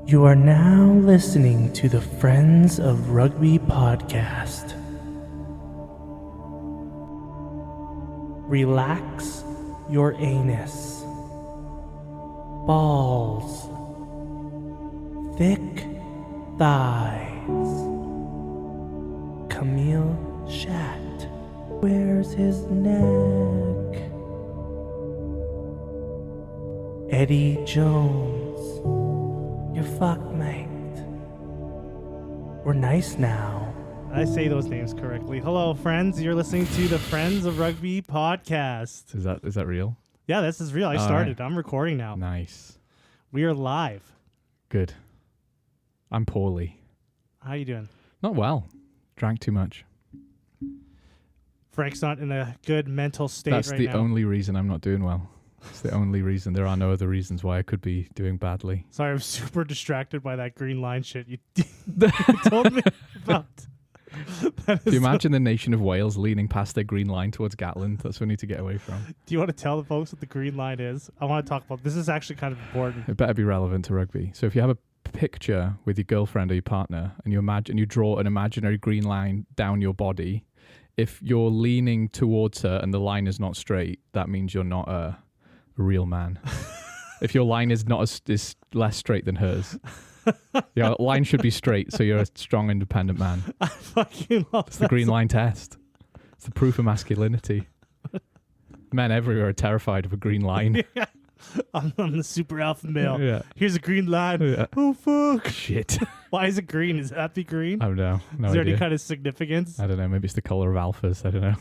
You are now listening to the Friends of Rugby podcast. Relax your anus. Balls. Thick thighs. Camille Shat. Where's his neck? Eddie Jones. You're fucked, mate. We're nice now. I say those names correctly. Hello, friends. You're listening to the Friends of Rugby podcast. Is that real? Yeah, this is real. I started. Right. I'm recording now. Nice. We are live. Good. I'm poorly. How you doing? Not well. Drank too much. Frank's not in a good mental state That's right the now. only reason I'm not doing well. It's the only reason. There are no other reasons why I could be doing badly. Sorry, I'm super distracted by that green line shit you told me about. Do you imagine the nation of Wales leaning past their green line towards Gatland? That's what we need to get away from. Do you want to tell the folks what the green line is? I want to talk about this. Is actually kind of important. It better be relevant to rugby. So if you have a picture with your girlfriend or your partner and you draw an imaginary green line down your body, if you're leaning towards her and the line is not straight, that means you're not a real man. If your line is is less straight than hers, your line should be straight, so you're a strong, independent man. I fucking love It's the green line test. It's the proof of masculinity. Men everywhere are terrified of a green line. Yeah. I'm the super alpha male. Yeah. Here's a green line. Yeah. Oh, fuck. Shit. Why is it green? Is it happy green? I don't know. No Is there idea. any kind of significance? I don't know. Maybe it's the color of alphas. I don't know.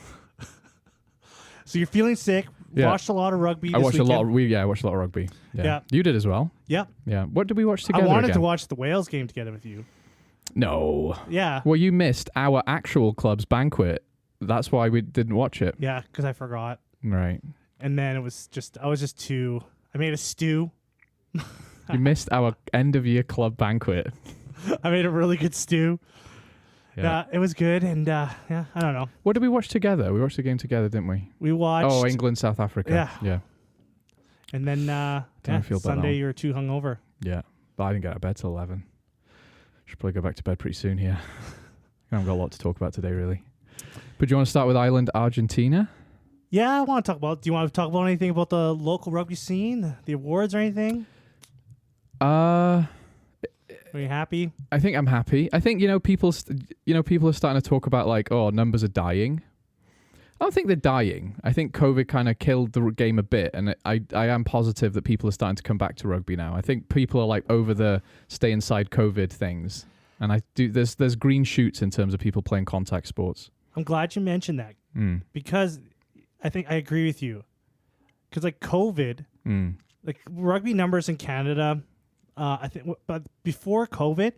So you're feeling sick. Yeah. Watched a lot of rugby. I this watched weekend. I watched a lot of rugby. Yeah. Yeah. You did as well. Yeah. Yeah. What did we watch together? I wanted again? to watch the Wales game together with you. No. Yeah. Well, you missed our actual club's banquet. That's why we didn't watch it. Yeah, because I forgot. Right. And then I was just too. I made a stew. You missed our end of year club banquet. I made a really good stew. Yeah. It was good, and I don't know. What did we watch together? We watched the game together, didn't we? We watched. Oh, England, South Africa. Yeah. Yeah. And then feel about that Sunday one. you were too hungover. Yeah. But I didn't get out of bed till 11. Should probably go back to bed pretty soon here. I haven't got a lot to talk about today, really. But do you want to start with Ireland, Argentina? Yeah, I want to talk about. Do you want to talk about anything about the local rugby scene, the awards, or anything? Are you happy? I think I'm happy. I think people are starting to talk about like, oh, numbers are dying. I don't think they're dying. I think COVID kind of killed the game a bit, and I am positive that people are starting to come back to rugby now. I think people are like over the stay inside COVID things, and there's green shoots in terms of people playing contact sports. I'm glad you mentioned that because I think I agree with you. Because like COVID, like rugby numbers in Canada. I think, but before COVID,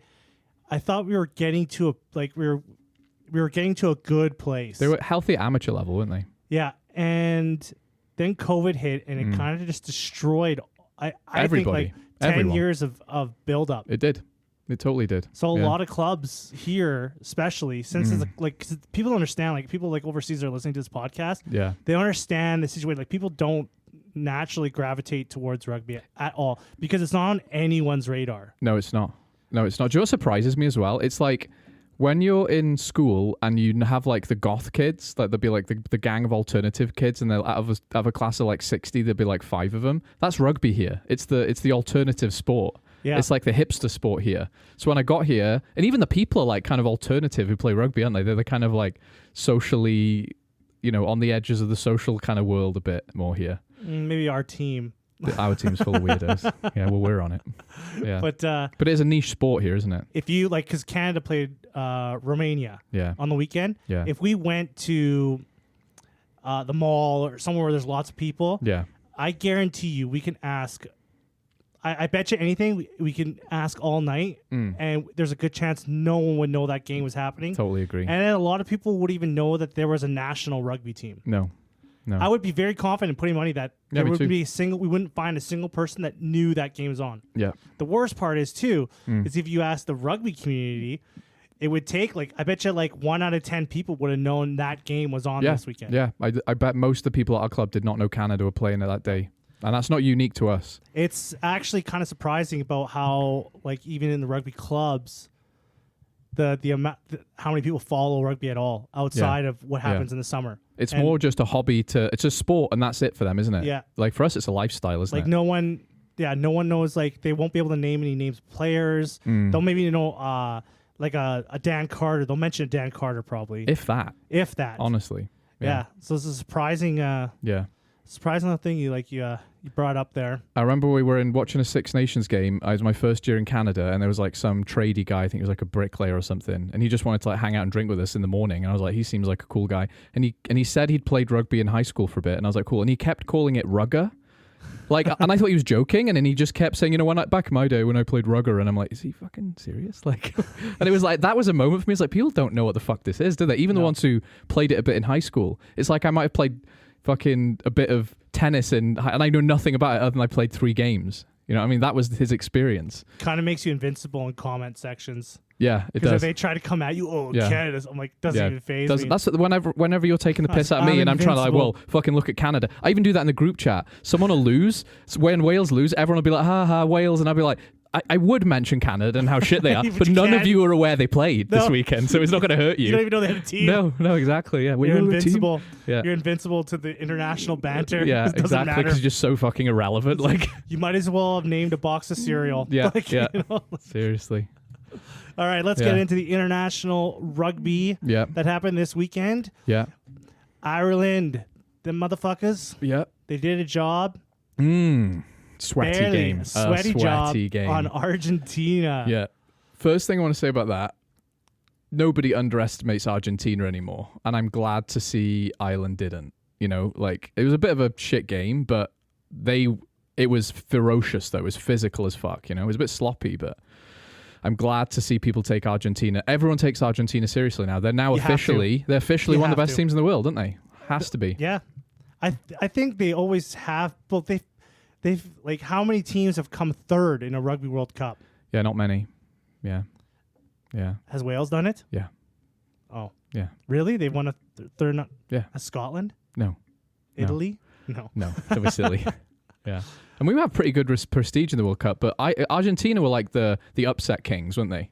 I thought we were getting to we were getting to a good place. They were healthy at amateur level, weren't they? Yeah, and then COVID hit, and it kind of just destroyed. I Everybody, think like 10 everyone. years of build up. It did. It totally did. So a lot of clubs here, especially since it's like 'cause people don't understand, like people like overseas are listening to this podcast. Yeah. They don't understand the situation. Like people don't naturally gravitate towards rugby at all because it's not on anyone's radar. No, it's not. No, it's not. Do you know what surprises me as well? It's like when you're in school and you have like the goth kids, like there'll be like the gang of alternative kids, and they'll out of a class of like 60, there'll be like 5 of them. That's rugby here. It's the alternative sport. Yeah. It's like the hipster sport here. So when I got here, and even the people are like kind of alternative who play rugby, aren't they? They're kind of like socially, on the edges of the social kind of world a bit more here. Maybe our team. Our team's full of weirdos. Yeah, well, we're on it. Yeah. But it is a niche sport here, isn't it? if you like, because Canada played Romania Yeah. on the weekend. Yeah. If we went to the mall or somewhere where there's lots of people, Yeah. I guarantee you we can ask. I bet you anything we can ask all night, and there's a good chance no one would know that game was happening. Totally agree. And then a lot of people would even know that there was a national rugby team. No. I would be very confident putting money that Yeah, there me would too. be we wouldn't find a single person that knew that game was on. Yeah. The worst part is is if you ask the rugby community, it would take I bet you 1 out of 10 people would have known that game was on this weekend. Yeah. I bet most of the people at our club did not know Canada were playing it that day. And that's not unique to us. It's actually kind of surprising about how, like, even in the rugby clubs, the amount, how many people follow rugby at all outside of what happens in the summer. It's more just a hobby it's a sport, and that's it for them, isn't it? Yeah. Like for us, it's a lifestyle, isn't it? Like no one knows. Like they won't be able to name any names of players. They'll maybe know like a Dan Carter. They'll mention Dan Carter probably. If that. Yeah. Honestly. So it's a surprising. Surprising thing you brought up there. I remember we were watching a Six Nations game. It was my first year in Canada, and there was like some tradey guy, I think he was like a bricklayer or something, and he just wanted to like hang out and drink with us in the morning. And I was like, he seems like a cool guy. And he said he'd played rugby in high school for a bit, and I was like, cool. And he kept calling it rugger. Like, and I thought he was joking, and then he just kept saying, back in my day when I played rugger, and I'm like, is he fucking serious? Like, and it was like, that was a moment for me. It's like, people don't know what the fuck this is, do they? Even the ones who played it a bit in high school. It's like I might have played fucking a bit of tennis and I know nothing about it other than I played 3 games. You know what I mean? That was his experience. Kind of makes you invincible in comment sections. Yeah, it does. Because if they try to come at you, Canada's, I'm like, doesn't even faze me. That's whenever you're taking the piss at me and I'm trying to like, well, fucking look at Canada. I even do that in the group chat. Someone will lose. So when Wales lose, everyone will be like, ha ha, Wales. And I'll be like, I would mention Canada and how shit they are, but none of you are aware they played this weekend, so it's not going to hurt you. You don't even know they had a team. No, exactly. Yeah, you're invincible. Yeah. You're invincible to the international banter. Yeah, exactly. Because you're just so fucking irrelevant. Like you might as well have named a box of cereal. Yeah, Seriously. All right, let's get into the international rugby that happened this weekend. Yeah. Ireland, the motherfuckers. Yeah. They did a job. Sweaty game. Sweaty job on Argentina. Yeah. First thing I want to say about that, nobody underestimates Argentina anymore. And I'm glad to see Ireland didn't. Like, it was a bit of a shit game, but it was ferocious, though. It was physical as fuck, It was a bit sloppy, but I'm glad to see people take Argentina. Everyone takes Argentina seriously now. They're now officially one of the best teams in the world, aren't they? Has to be. Yeah. I think they always have, but they've like, how many teams have come third in a Rugby World Cup? Yeah, not many. Yeah. Has Wales done it? Yeah. Oh. Yeah. Really? They won a third? Yeah. Scotland? No. Italy? No. Don't be silly. Yeah. And we have pretty good prestige in the World Cup, but Argentina were like the upset kings, weren't they?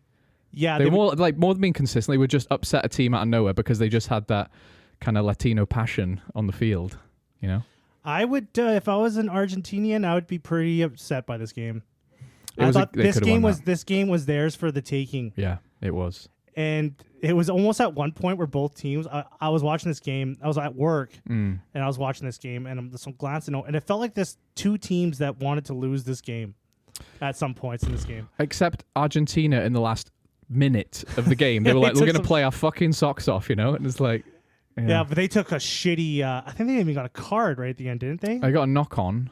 Yeah. They were more than being consistent. They would just upset a team out of nowhere because they just had that kind of Latino passion on the field, I would, if I was an Argentinian, I would be pretty upset by this game. I thought this game was theirs for the taking. Yeah, it was. And it was almost at one point where both teams, I was watching this game, I was at work, and I was watching this game, and I'm just glancing over, and it felt like there's 2 teams that wanted to lose this game at some points in this game. Except Argentina in the last minute of the game. They were like, we're going to play our fucking socks off, And it's like... Yeah, but they took a shitty... I think they even got a card right at the end, didn't they? I got a knock-on.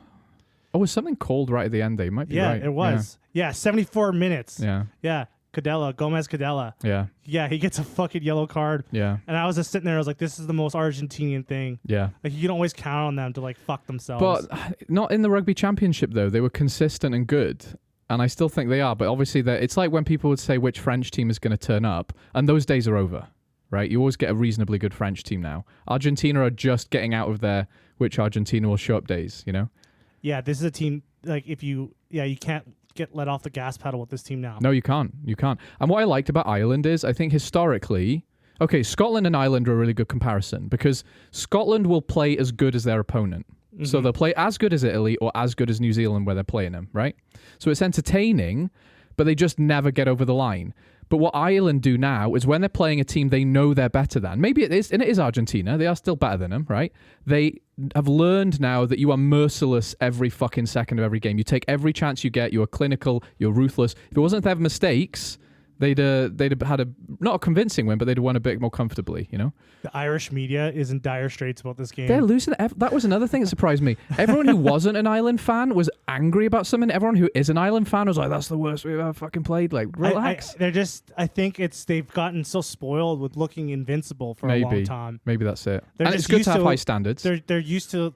Oh, was something called right at the end? They might be right. Yeah, it was. Yeah, 74 minutes. Yeah. Yeah. Gomez Cadella. Yeah. Yeah, he gets a fucking yellow card. Yeah. And I was just sitting there, I was like, this is the most Argentinian thing. Yeah. Like, you can always count on them to, like, fuck themselves. But not in the Rugby Championship, though. They were consistent and good. And I still think they are. But obviously, it's like when people would say which French team is going to turn up. And those days are over. Right, you always get a reasonably good French team now. Argentina are just getting out of their which Argentina will show up days, Yeah, this is a team, like, you can't get let off the gas pedal with this team now. No, you can't. And what I liked about Ireland is, I think historically, Scotland and Ireland are a really good comparison because Scotland will play as good as their opponent. Mm-hmm. So they'll play as good as Italy or as good as New Zealand where they're playing them, right? So it's entertaining, but they just never get over the line. But what Ireland do now is when they're playing a team they know they're better than, maybe it is, and it is Argentina, they are still better than them, right? They have learned now that you are merciless every fucking second of every game. You take every chance you get, you are clinical, you're ruthless. If it wasn't for their mistakes, they'd have had not a convincing win, but they'd have won a bit more comfortably, The Irish media is in dire straits about this game. They're losing. That was another thing that surprised me. Everyone who wasn't an Ireland fan was angry about something. Everyone who is an Ireland fan was like, that's the worst we've ever fucking played. Like, relax. I think they've gotten so spoiled with looking invincible for a long time. Maybe that's it. And it's good to have high standards. They're used to,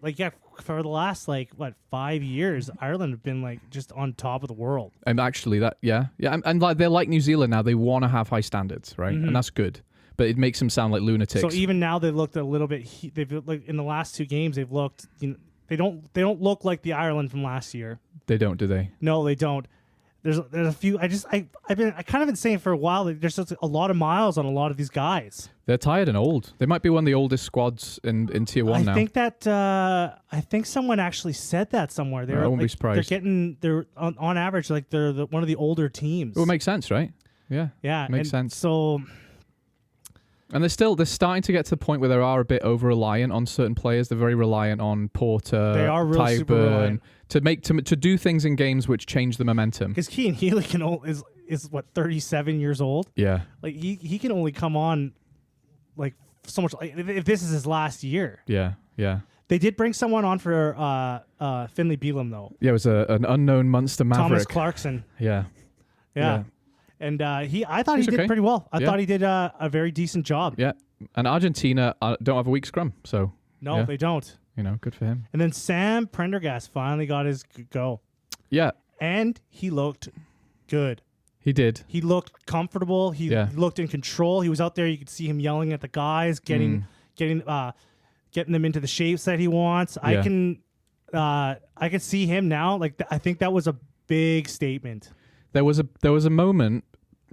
for the last 5 years, Ireland have been just on top of the world. And actually, and they're like New Zealand now. They want to have high standards, right? Mm-hmm. And that's good. But it makes them sound like lunatics. So even now they looked a little bit. They've in the last 2 games they've looked. They don't look like the Ireland from last year. They don't, do they? No, they don't. There's a few. I kind of been saying for a while that there's just a lot of miles on a lot of these guys. They're tired and old. They might be one of the oldest squads in Tier 1 now. I think someone actually said that somewhere. I won't be surprised. They're on average like they're one of the older teams. Well, it makes sense, right? Yeah. Yeah, makes sense. So. And they're starting to get to the point where they are a bit over reliant on certain players. They're very reliant on Porter, they are really super reliant. to do things in games which change the momentum. Because Cian Healy is what 37 years old. Yeah, like he can only come on like so much. Like, if this is his last year. Yeah. They did bring someone on for Finley Beelum though. Yeah, it was an unknown Munster maverick. Thomas Clarkson. Yeah. And I thought he did pretty well. I thought he did a very decent job. Yeah. And Argentina don't have a weak scrum, so no, they don't. Good for him. And then Sam Prendergast finally got his go. Yeah. And he looked good. He did. He looked comfortable. He looked in control. He was out there. You could see him yelling at the guys, getting them into the shapes that he wants. Yeah. I could see him now. Like I think that was a big statement. There was a moment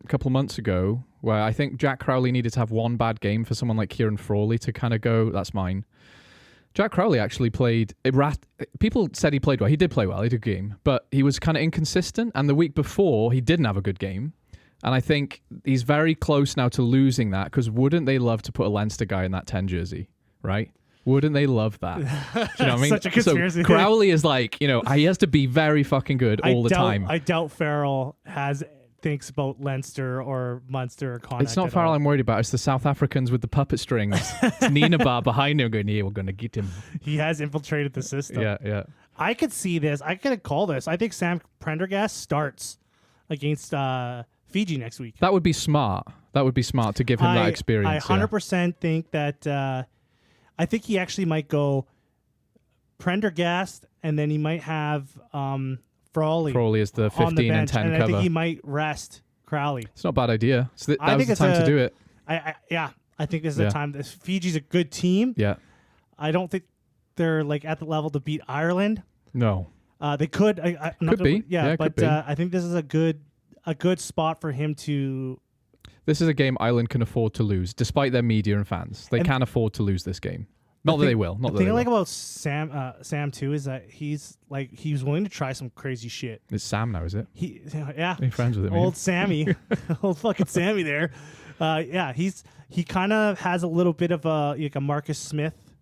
a couple of months ago where I think Jack Crowley needed to have one bad game for someone like Kieran Frawley to kind of go, that's mine. Jack Crowley actually played. People said he played well. He did play well. He did a good game, but he was kind of inconsistent. And the week before, he didn't have a good game. And I think he's very close now to losing that, because wouldn't they love to put a Leinster guy in that 10 jersey, right? Wouldn't they love that? Do you know what I mean? Such a conspiracy. So Crowley is like, he has to be very fucking good all the time. I doubt Farrell thinks about Leinster or Munster or Connacht. It's not Farrell I'm worried about. It's the South Africans with the puppet strings. It's Nina Bar behind him going, yeah, we're going to get him. He has infiltrated the system. Yeah. I could see this. I could call this. I think Sam Prendergast starts against Fiji next week. That would be smart. To give him that experience. I 100% think that I think he actually might go Prendergast, and then he might have Frawley. Frawley is the 15 and 10 cover. I think he might rest Crowley. It's not a bad idea. That was the time to do it. I think this is the time. Fiji's a good team. Yeah. I don't think they're like at the level to beat Ireland. No. They could. Could be. Yeah, but could be. I think this is a good spot for him to. This is a game Ireland can afford to lose, despite their media and fans. They can afford to lose this game. Not that they will. The thing I like about Sam too is that he's willing to try some crazy shit. It's Sam now, is it? Yeah. Are you friends with him? Old Sammy, old fucking Sammy there. He kind of has a little bit of a Marcus Smith.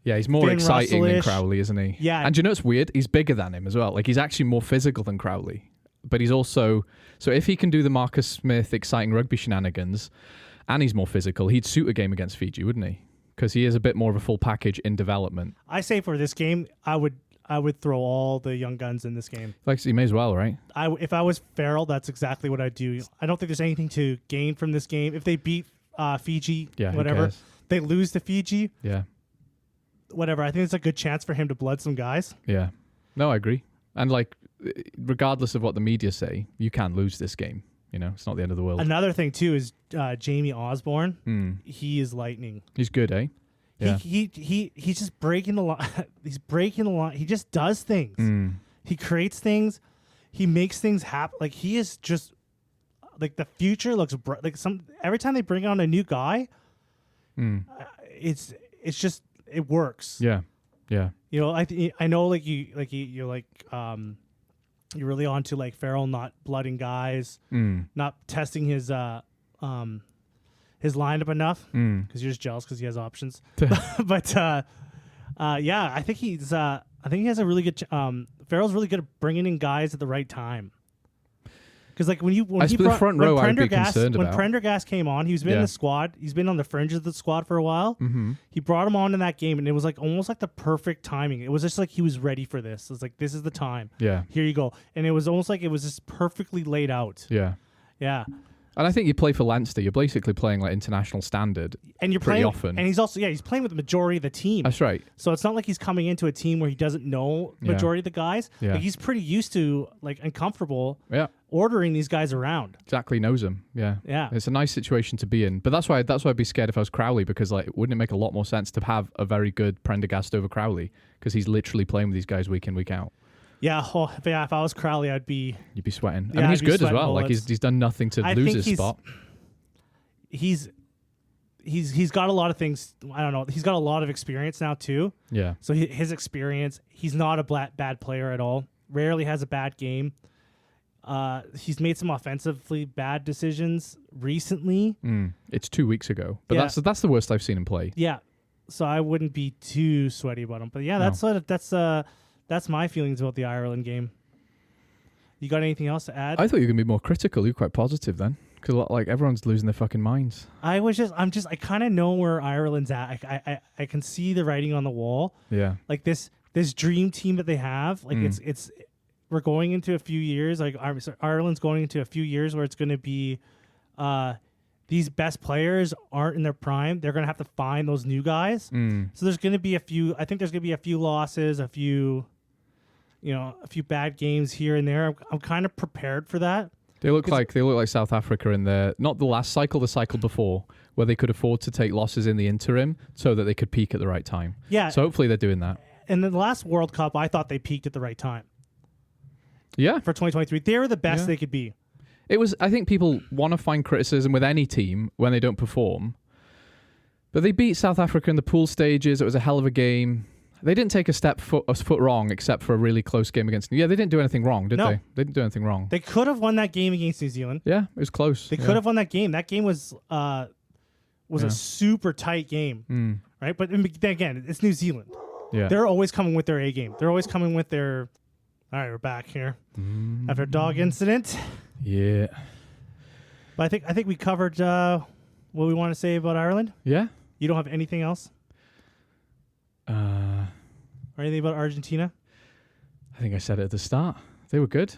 Yeah, he's more Finn exciting than Russell-ish. Crowley, isn't he? Yeah. And do you know what's weird? He's bigger than him as well. Like, he's actually more physical than Crowley. But he's also... So if he can do the Marcus Smith exciting rugby shenanigans, and he's more physical, he'd suit a game against Fiji, wouldn't he? Because he is a bit more of a full package in development. I say for this game, I would throw all the young guns in this game. Like, he may as well, right? If I was Farrell, that's exactly what I'd do. I don't think there's anything to gain from this game. If they beat Fiji, whatever, they lose to Fiji, whatever. I think it's a good chance for him to blood some guys. Yeah. No, I agree. And like, regardless of what the media say, you can lose this game. It's not the end of the world. Another thing too is Jamie Osborne. He is lightning. He's good, eh? Yeah. He's just breaking the line. He's breaking the line. He just does things. He creates things. He makes things happen. Like, he is just like, the future looks bright. Like, every time they bring on a new guy, it's just, it works. Yeah. I know you're like you're really on to like Farrell not blooding guys, not testing his lineup enough because you're just jealous because he has options. But I think he has a really good. Farrell's really good at bringing in guys at the right time. Because like when Prendergast came on, he's been in the squad. He's been on the fringes of the squad for a while. He brought him on in that game, and it was like almost like the perfect timing. It was just like he was ready for this. It was like, this is the time. Yeah, here you go. And it was almost like it was just perfectly laid out. Yeah. And I think you play for Leinster. You're basically playing like international standard, and you're pretty playing often. And he's also he's playing with the majority of the team. That's right. So it's not like he's coming into a team where he doesn't know the majority of the guys. Yeah. Like, he's pretty used to and comfortable. Yeah. ordering these guys around. Exactly, knows him. Yeah. Yeah. It's a nice situation to be in. But that's why I'd be scared if I was Crowley, because like, wouldn't it make a lot more sense to have a very good Prendergast over Crowley, because he's literally playing with these guys week in, week out. Yeah, if I was Crowley, You'd be sweating. Yeah, I mean, he's I'd be good as sweating well. Like bullets. he's done nothing to I lose think his spot. He's got a lot of things. I don't know. He's got a lot of experience now too. Yeah. So his experience, he's not a bad player at all. Rarely has a bad game. He's made some offensively bad decisions recently. It's 2 weeks ago, but Yeah. that's the worst I've seen him play. Yeah, so I wouldn't be too sweaty about him. But yeah, that's my feelings about the Ireland game. You got anything else to add? I thought you were gonna be more critical. You're quite positive then, because like everyone's losing their fucking minds. I kind of know where Ireland's at. I can see the writing on the wall. Yeah. Like this dream team that they have. Like we're going into a few years. Like Ireland's going into a few years where it's going to be, these best players aren't in their prime. They're going to have to find those new guys. So there's going to be a few. I think there's going to be a few losses, a few bad games here and there. I'm kind of prepared for that. They look like South Africa in their, not the last cycle, the cycle before, where they could afford to take losses in the interim so that they could peak at the right time. Yeah. So hopefully they're doing that. And the last World Cup, I thought they peaked at the right time. Yeah. For 2023, they were the best they could be. It was. I think people want to find criticism with any team when they don't perform, but they beat South Africa in the pool stages. It was a hell of a game. They didn't take a foot wrong, except for a really close game against. Yeah, they didn't do anything wrong, did they? They didn't do anything wrong. They could have won that game against New Zealand. Yeah, it was close. They could have won that game. That game was a super tight game, right? But again, it's New Zealand. Yeah, they're always coming with their A game. They're always coming with their. All right, we're back here after a dog incident. Yeah, but I think we covered what we want to say about Ireland. Yeah, you don't have anything else. Or anything about Argentina? I think I said it at the start. They were good.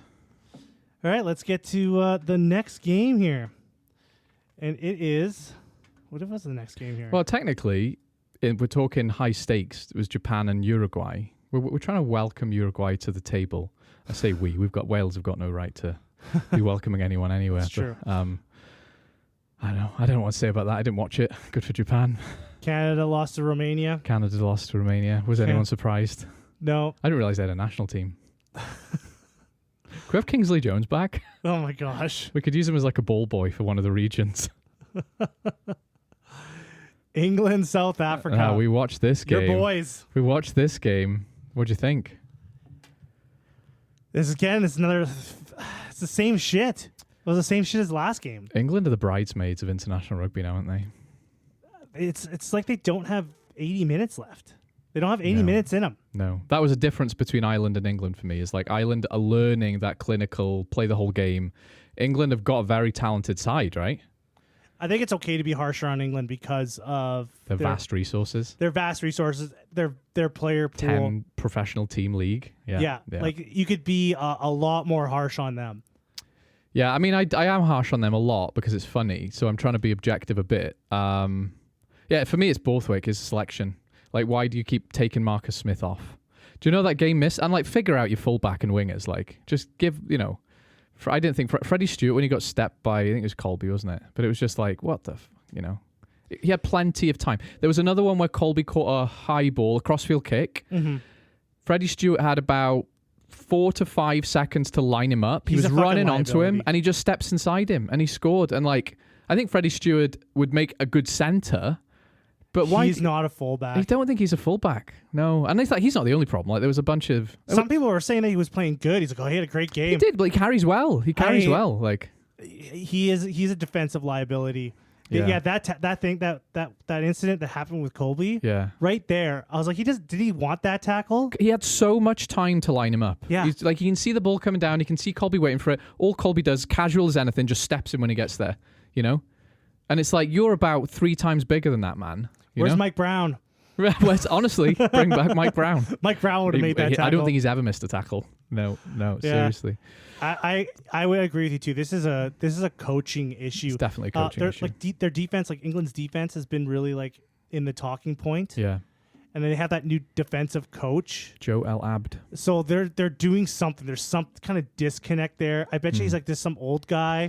All right, let's get to the next game here. And it is... What was the next game here? Well, technically, we're talking high stakes. It was Japan and Uruguay. We're trying to welcome Uruguay to the table. I say we. Wales have got no right to be welcoming anyone anywhere. That's true. I don't know. I don't know what to say about that. I didn't watch it. Good for Japan. Canada lost to Romania. Canada lost to Romania. Was anyone surprised? No. I didn't realize they had a national team. Could we have Kingsley Jones back? Oh my gosh. We could use him as like a ball boy for one of the regions. England, South Africa. We watched this game. Your boys. We watched this game. What'd you think? It's the same shit. It was the same shit as last game. England are the bridesmaids of international rugby now, aren't they? It's like they don't have 80 minutes left. They don't have 80 minutes in them. No. That was a difference between Ireland and England for me. Is like Ireland are learning that clinical, play the whole game. England have got a very talented side, right? I think it's okay to be harsher on England because of their vast resources. Their vast resources, their player pool. 10 professional team league. Yeah. Like you could be a lot more harsh on them. Yeah, I mean, I am harsh on them a lot because it's funny, so I'm trying to be objective a bit. Yeah, for me, it's Borthwick, is selection. Like, why do you keep taking Marcus Smith off? Do you know that game missed? And, like, figure out your fullback and wingers. Like, just give, I didn't think Freddie Stewart, when he got stepped by, I think it was Colby, wasn't it? But it was just like, what the, He had plenty of time. There was another one where Colby caught a high ball, a crossfield kick. Mm-hmm. Freddie Stewart had about 4 to 5 seconds to line him up. He was running onto him, and he just steps inside him, and he scored. And, like, I think Freddie Stewart would make a good centre. But why? He's not a fullback. I don't think he's a fullback. No. And he's not the only problem. Like, there was a bunch of... Some people were saying that he was playing good. He's like, oh, he had a great game. He did, but he carries well. Like... He's a defensive liability. Yeah, that incident that happened with Colby. Yeah. Right there. I was like, did he want that tackle? He had so much time to line him up. Yeah. He's, like, you can see the ball coming down. You can see Colby waiting for it. All Colby does, casual as anything, just steps in when he gets there, And it's like, you're about 3 times bigger than that man. Where's Mike Brown? Honestly, bring back Mike Brown. Mike Brown would have made that tackle. I don't think he's ever missed a tackle. No, seriously. I would agree with you too. This is a coaching issue. It's definitely a coaching issue. Like their defense, like England's defense, has been really like in the talking point. Yeah. and they have that new defensive coach, Joe El Abd. So they're doing something. There's some kind of disconnect there. I bet you he's like this some old guy,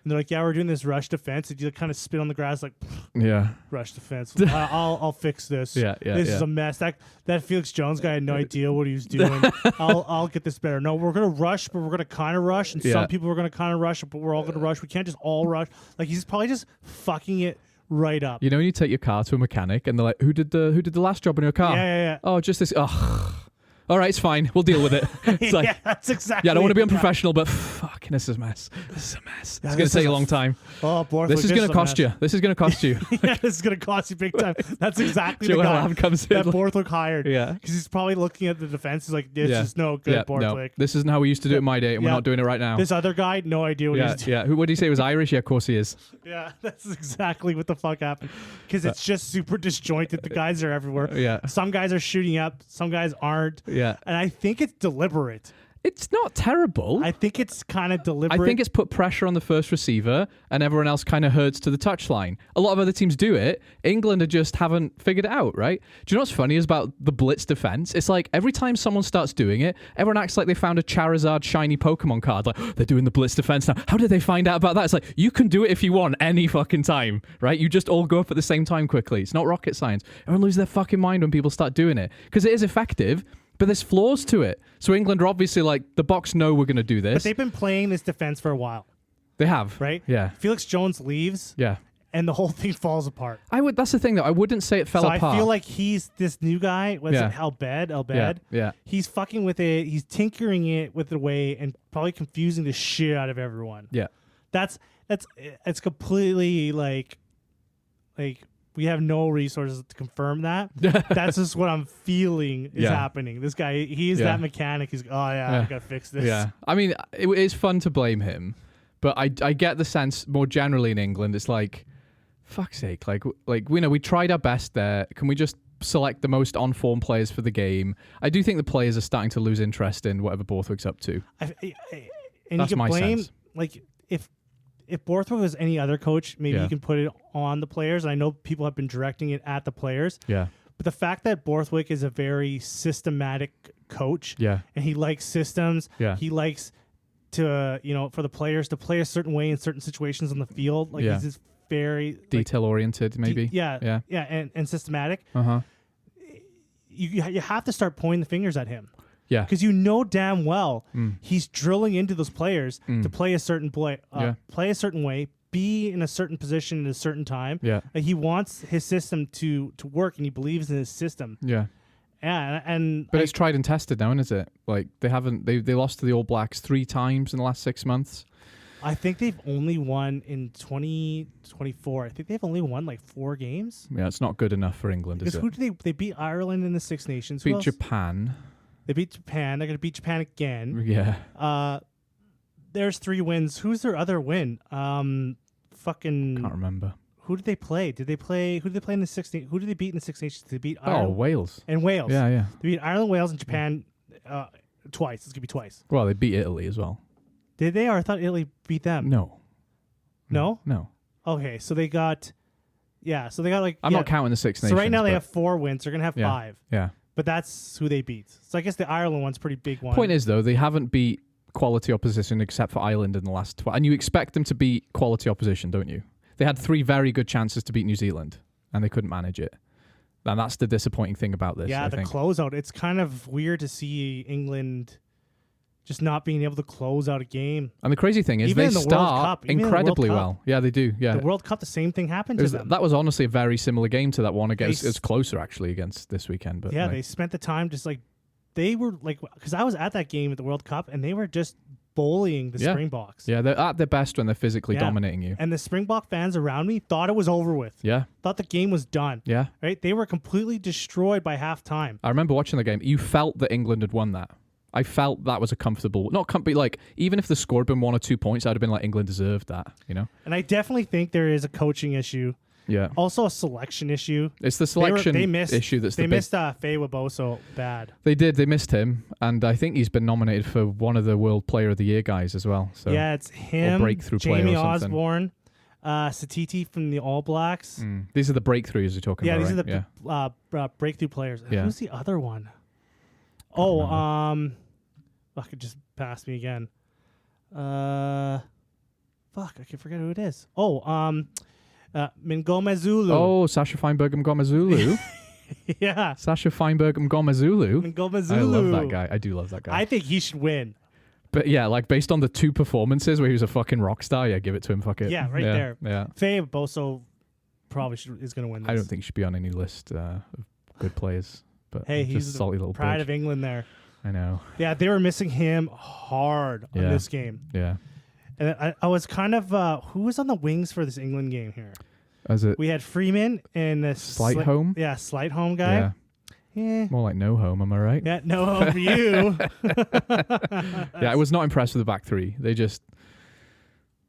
and they're like, yeah, we're doing this rush defense. And you kind of spit on the grass like, yeah, rush defense. I'll fix this. Yeah. This is a mess. That Felix Jones guy had no idea what he was doing. I'll get this better. No, we're gonna rush, but we're gonna kind of rush, and some people are gonna kind of rush, but we're all gonna rush. We can't just all rush. Like he's probably just fucking it right up. You know, when you take your car to a mechanic and they're like, who did the last job on your car? Yeah. Oh, just this. Oh, all right, it's fine. We'll deal with it. It's like, yeah, that's exactly. Yeah, I don't want to be unprofessional, but fucking, this is a mess. This is a mess. Yeah, it's going to take a long time. Oh, boy. This is going to cost you. This is going to cost you. Yeah, this is going to cost you big time. That's exactly Joel the guy Lamb comes in that Borthwick hired. Yeah. Because he's probably looking at the defense. He's like, this is no good, Borthwick. No, this isn't how we used to do it in my day, and we're not doing it right now. This other guy, no idea what he's doing. Yeah. What did he say? He was Irish? Yeah, of course he is. Yeah, that's exactly what the fuck happened. Because it's just super disjointed. The guys are everywhere. Yeah. Some guys are shooting up. Some guys aren't. Yeah. And I think it's deliberate. It's not terrible. I think it's kind of deliberate. I think it's put pressure on the first receiver, and everyone else kind of herds to the touchline. A lot of other teams do it. England just haven't figured it out, right? Do you know what's funny is about the blitz defense? It's like every time someone starts doing it, everyone acts like they found a Charizard shiny Pokemon card. Like, they're doing the blitz defense now. How did they find out about that? It's like, you can do it if you want any fucking time, right? You just all go up at the same time quickly. It's not rocket science. Everyone loses their fucking mind when people start doing it because it is effective. But there's flaws to it. So England are obviously like, the Box know we're going to do this. But they've been playing this defense for a while. They have. Right? Yeah. Felix Jones leaves. Yeah. And the whole thing falls apart. That's the thing, though. I wouldn't say it fell apart. I feel like he's this new guy. What's it? Albed? Yeah. He's fucking with it. He's tinkering it with the way and probably confusing the shit out of everyone. Yeah. It's completely like we have no resources to confirm that. That's just what I'm feeling is happening. This guy, he is that mechanic. He's I gotta fix this. Yeah. I mean, it is fun to blame him, but I get the sense more generally in England, it's like, fuck's sake, like we know we tried our best there. Can we just select the most on-form players for the game? I do think the players are starting to lose interest in whatever Borthwick's up to. And that's you can my blame, sense. like, if Borthwick was any other coach, maybe you can put it on the players. And I know people have been directing it at the players. Yeah. But the fact that Borthwick is a very systematic coach, and he likes systems, he likes to, for the players to play a certain way in certain situations on the field. Like he's just very detail-oriented, maybe. And systematic. You have to start pointing the fingers at him. Yeah, because damn well he's drilling into those players to play a certain play a certain way, be in a certain position at a certain time. Yeah, he wants his system to work, and he believes in his system. Yeah, but it's tried and tested now, isn't it? Like they lost to the All Blacks 3 times in the last 6 months. I think they've only won in 2024. I think they've only won like 4 games. Yeah, it's not good enough for England, is it? Who did they beat? Ireland in the Six Nations. Beat Japan. They beat Japan. They're going to beat Japan again. Yeah. There's 3 wins. Who's their other win? Can't remember. Who did they play? Who did they play in the Six Nations? Who did they beat in the Six Nations? They beat Ireland. Wales. And Wales. Yeah. They beat Ireland, Wales, and Japan twice. It's going to be twice. Well, they beat Italy as well. Did they? Or I thought Italy beat them. No. No? No. Okay, so they got... Yeah, so they got like... I'm not counting the Six Nations. So right now they have 4 wins. They're going to have 5. Yeah. But that's who they beat. So I guess the Ireland one's a pretty big one. Point is, though, they haven't beat quality opposition except for Ireland in the last 12. And you expect them to beat quality opposition, don't you? They had 3 very good chances to beat New Zealand, and they couldn't manage it. And that's the disappointing thing about this. Yeah, I the think. Closeout. It's kind of weird to see England just not being able to close out a game. And the crazy thing is even they start incredibly the well. Yeah, they do. Yeah. The World Cup, the same thing happened to them. That was honestly a very similar game to that one against. It's closer actually against this weekend. But yeah, they spent the time just like they were like, because I was at that game at the World Cup and they were just bullying the Springboks. Yeah, they're at their best when they're physically dominating you. And the Springbok fans around me thought it was over with. Yeah. Thought the game was done. Yeah. Right? They were completely destroyed by halftime. I remember watching the game. You felt that England had won that. I felt that was a comfortable, like, even if the score had been 1 or 2 points, I'd have been like, England deserved that, And I definitely think there is a coaching issue. Yeah. Also a selection issue. It's the selection issue that's they missed Faye Waboso bad. They did. They missed him, and I think he's been nominated for one of the World Player of the Year guys as well. So yeah, it's him, or breakthrough Jamie player or something. Osborne, Satiti from the All Blacks. These are the breakthroughs you're talking about. These are right? the breakthrough players. Yeah. Who's the other one? Fuck, it just passed me again. Fuck, I can forget who it is. Mngomezulu. Oh, Sasha Feinberg-Mngomezulu. Yeah. Sasha Feinberg-Mngomezulu. Mngomezulu. I love that guy. I do love that guy. I think he should win. But yeah, like based on the 2 performances where he was a fucking rock star, yeah, give it to him. Fuck it. Yeah, there. Yeah. Faye Boso probably is going to win this. I don't think he should be on any list of good players. But Hey, just he's the salty little pride bitch. of England there. I know. Yeah, they were missing him hard on this game. Yeah. And I was kind of who was on the wings for this England game here? As it We had Freeman and the Slight home? Yeah, Slight home guy. Yeah. Yeah. More like no home, am I right? Yeah, no home for you. Yeah, I was not impressed with the back three. They just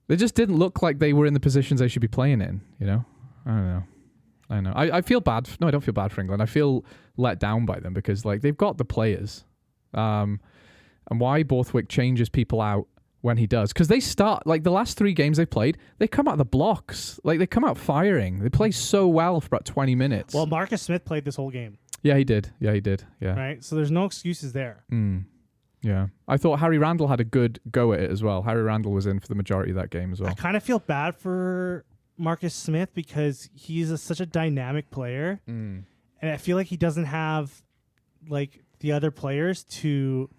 didn't look like they were in the positions they should be playing in, you know? I don't know. I feel bad. No, I don't feel bad for England. I feel let down by them because like they've got the players. And why Borthwick changes people out when he does. Because they start, like the last 3 games they played, they come out of the blocks. Like they come out firing. They play so well for about 20 minutes. Well, Marcus Smith played this whole game. Yeah, he did. Yeah. Right? So there's no excuses there. Yeah. I thought Harry Randall had a good go at it as well. Harry Randall was in for the majority of that game as well. I kind of feel bad for Marcus Smith because he's such a dynamic player. And I feel like he doesn't have like the other players to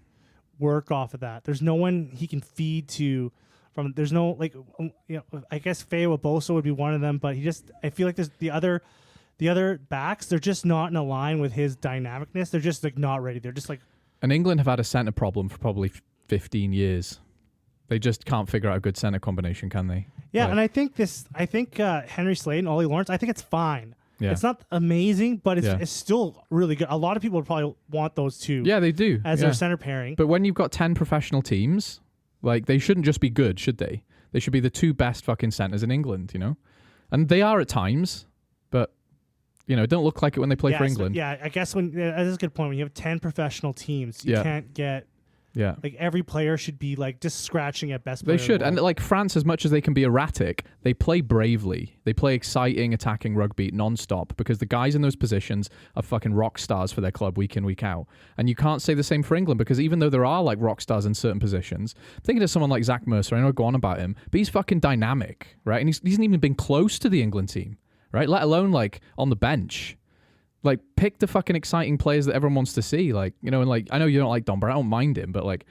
work off of that. There's no one he can feed to from. There's no like, I guess Faye Bosa would be one of them, but I feel like there's the other backs. They're just not in a line with his dynamicness. They're just like not ready. They're just like. And England have had a centre problem for probably 15 years. They just can't figure out a good centre combination, can they? Yeah, like, and I think Henry Slade and Ollie Lawrence, I think it's fine. Yeah. It's not amazing, but it's still really good. A lot of people would probably want those two. Yeah, they do. As their center pairing. But when you've got 10 professional teams, like they shouldn't just be good, should they? They should be the 2 best fucking centres in England, you know? And they are at times, but it don't look like it when they play for England. I guess that is a good point. When you have 10 professional teams, you can't get like every player should be like just scratching at best player. They should. And like France, as much as they can be erratic, they play bravely. They play exciting, attacking rugby non-stop because the guys in those positions are fucking rock stars for their club week in, week out. And you can't say the same for England because even though there are like rock stars in certain positions, thinking of someone like Zach Mercer, I know I go on about him, but he's fucking dynamic, right? And he hasn't even been close to the England team. Right, let alone like on the bench. Like pick the fucking exciting players that everyone wants to see. Like and like I know you don't like Don, but I don't mind him. But like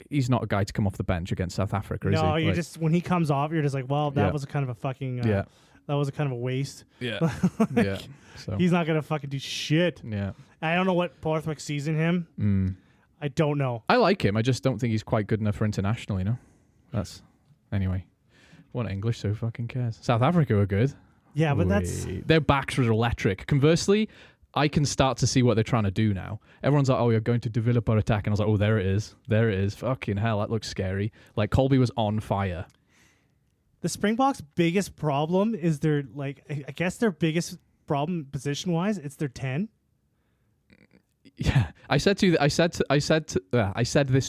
he's not a guy to come off the bench against South Africa, is he? No, you like, just when he comes off, you're just like, well, that was a kind of a fucking that was a kind of a waste. Yeah, yeah. So he's not gonna fucking do shit. Yeah, I don't know what Borthwick sees in him. I don't know. I like him. I just don't think he's quite good enough for international. That's anyway. What English? So fucking cares. South Africa were good. Yeah, but their backs are electric. Conversely, I can start to see what they're trying to do now. Everyone's like, oh, you're going to develop our attack. And I was like, oh, there it is. There it is. Fucking hell, that looks scary. Like, Colby was on fire. The Springboks' biggest problem is their, like, I guess their biggest problem position-wise, it's their 10. Yeah, I said this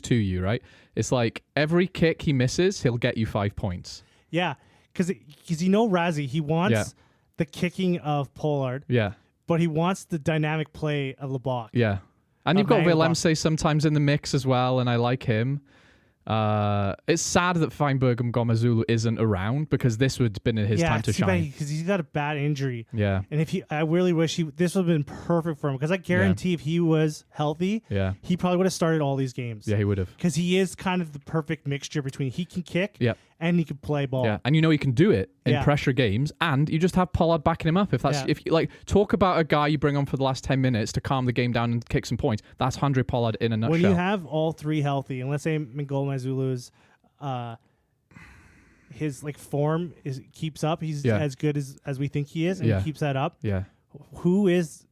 to you, right? It's like every kick he misses, he'll get you 5 points. Yeah. Because Razzie, he wants the kicking of Pollard. Yeah. But he wants the dynamic play of LeBlanc. Yeah. And you've got Willemse sometimes in the mix as well, and I like him. It's sad that Feinberg-Mngomezulu isn't around because this would have been his time to shine. Because he's got a bad injury. Yeah. And I really wish this would have been perfect for him because I guarantee if he was healthy, he probably would have started all these games. Yeah, he would have. Because he is kind of the perfect mixture between he can kick and he can play ball. Yeah, and he can do it in pressure games, and you just have Pollard backing him up. If you like talk about a guy you bring on for the last 10 minutes to calm the game down and kick some points, that's Handré Pollard in a nutshell. When you have all 3 healthy, and let's say Mngomezulu's his like form keeps up, he's as good as we think he is, and he keeps that up. Yeah.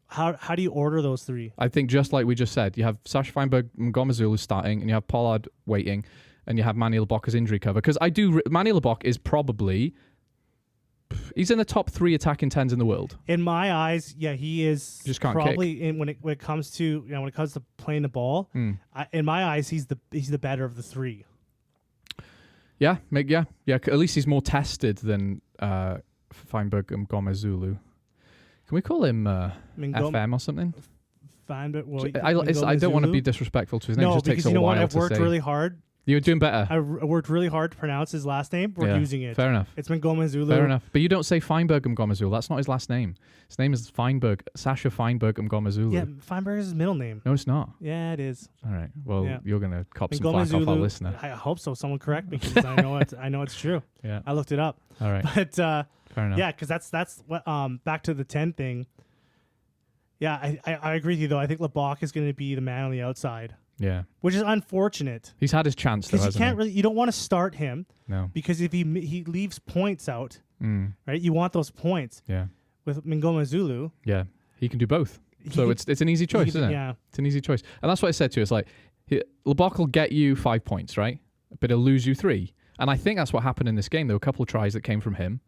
How do you order those 3? I think just like we just said, you have Sasha Feinberg-Mngomezulu starting, and you have Pollard waiting, and you have Manny LeBlanc as injury cover. Because Manny LeBlanc is probably he's in the top 3 attacking 10s in the world. In my eyes, he is. Just can't probably kick. When it comes to playing the ball. In my eyes, he's the better of the 3. Yeah, at least he's more tested than Feinberg Mngomezulu. Can we call him FM or something? Feinberg. Well, I don't want to be disrespectful to his name. No, it just because takes you a know while what? I've to worked say. really hard. You're doing better. I worked really hard to pronounce his last name. We're using it. Fair enough. It's Mngomezulu. Fair enough. But you don't say Feinberg Mngomezulu. That's not his last name. His name is Sasha Feinberg Mngomezulu. Yeah, Feinberg is his middle name. No, it's not. Yeah, it is. All right. Well, Yeah. you're going to cop some flack off our listener. I hope so. Someone correct me because I know it's true. Yeah. I looked it up. All right. But Fair enough. yeah, because that's what back to the 10 thing. Yeah, I agree with you though. I think Lebach is going to be the man on the outside. Yeah. Which is unfortunate. He's had his chance though, Because hasn't you don't want to start him. No. Because if he leaves points out, right? You want those points. Yeah. With Mngomezulu. Yeah. He can do both. So it's an easy choice, isn't it? Yeah. It's an easy choice. And that's what I said to you. It's like, Lebach will get you 5 points, right? But he'll lose you 3. And I think that's what happened in this game. There were a couple of tries that came from him.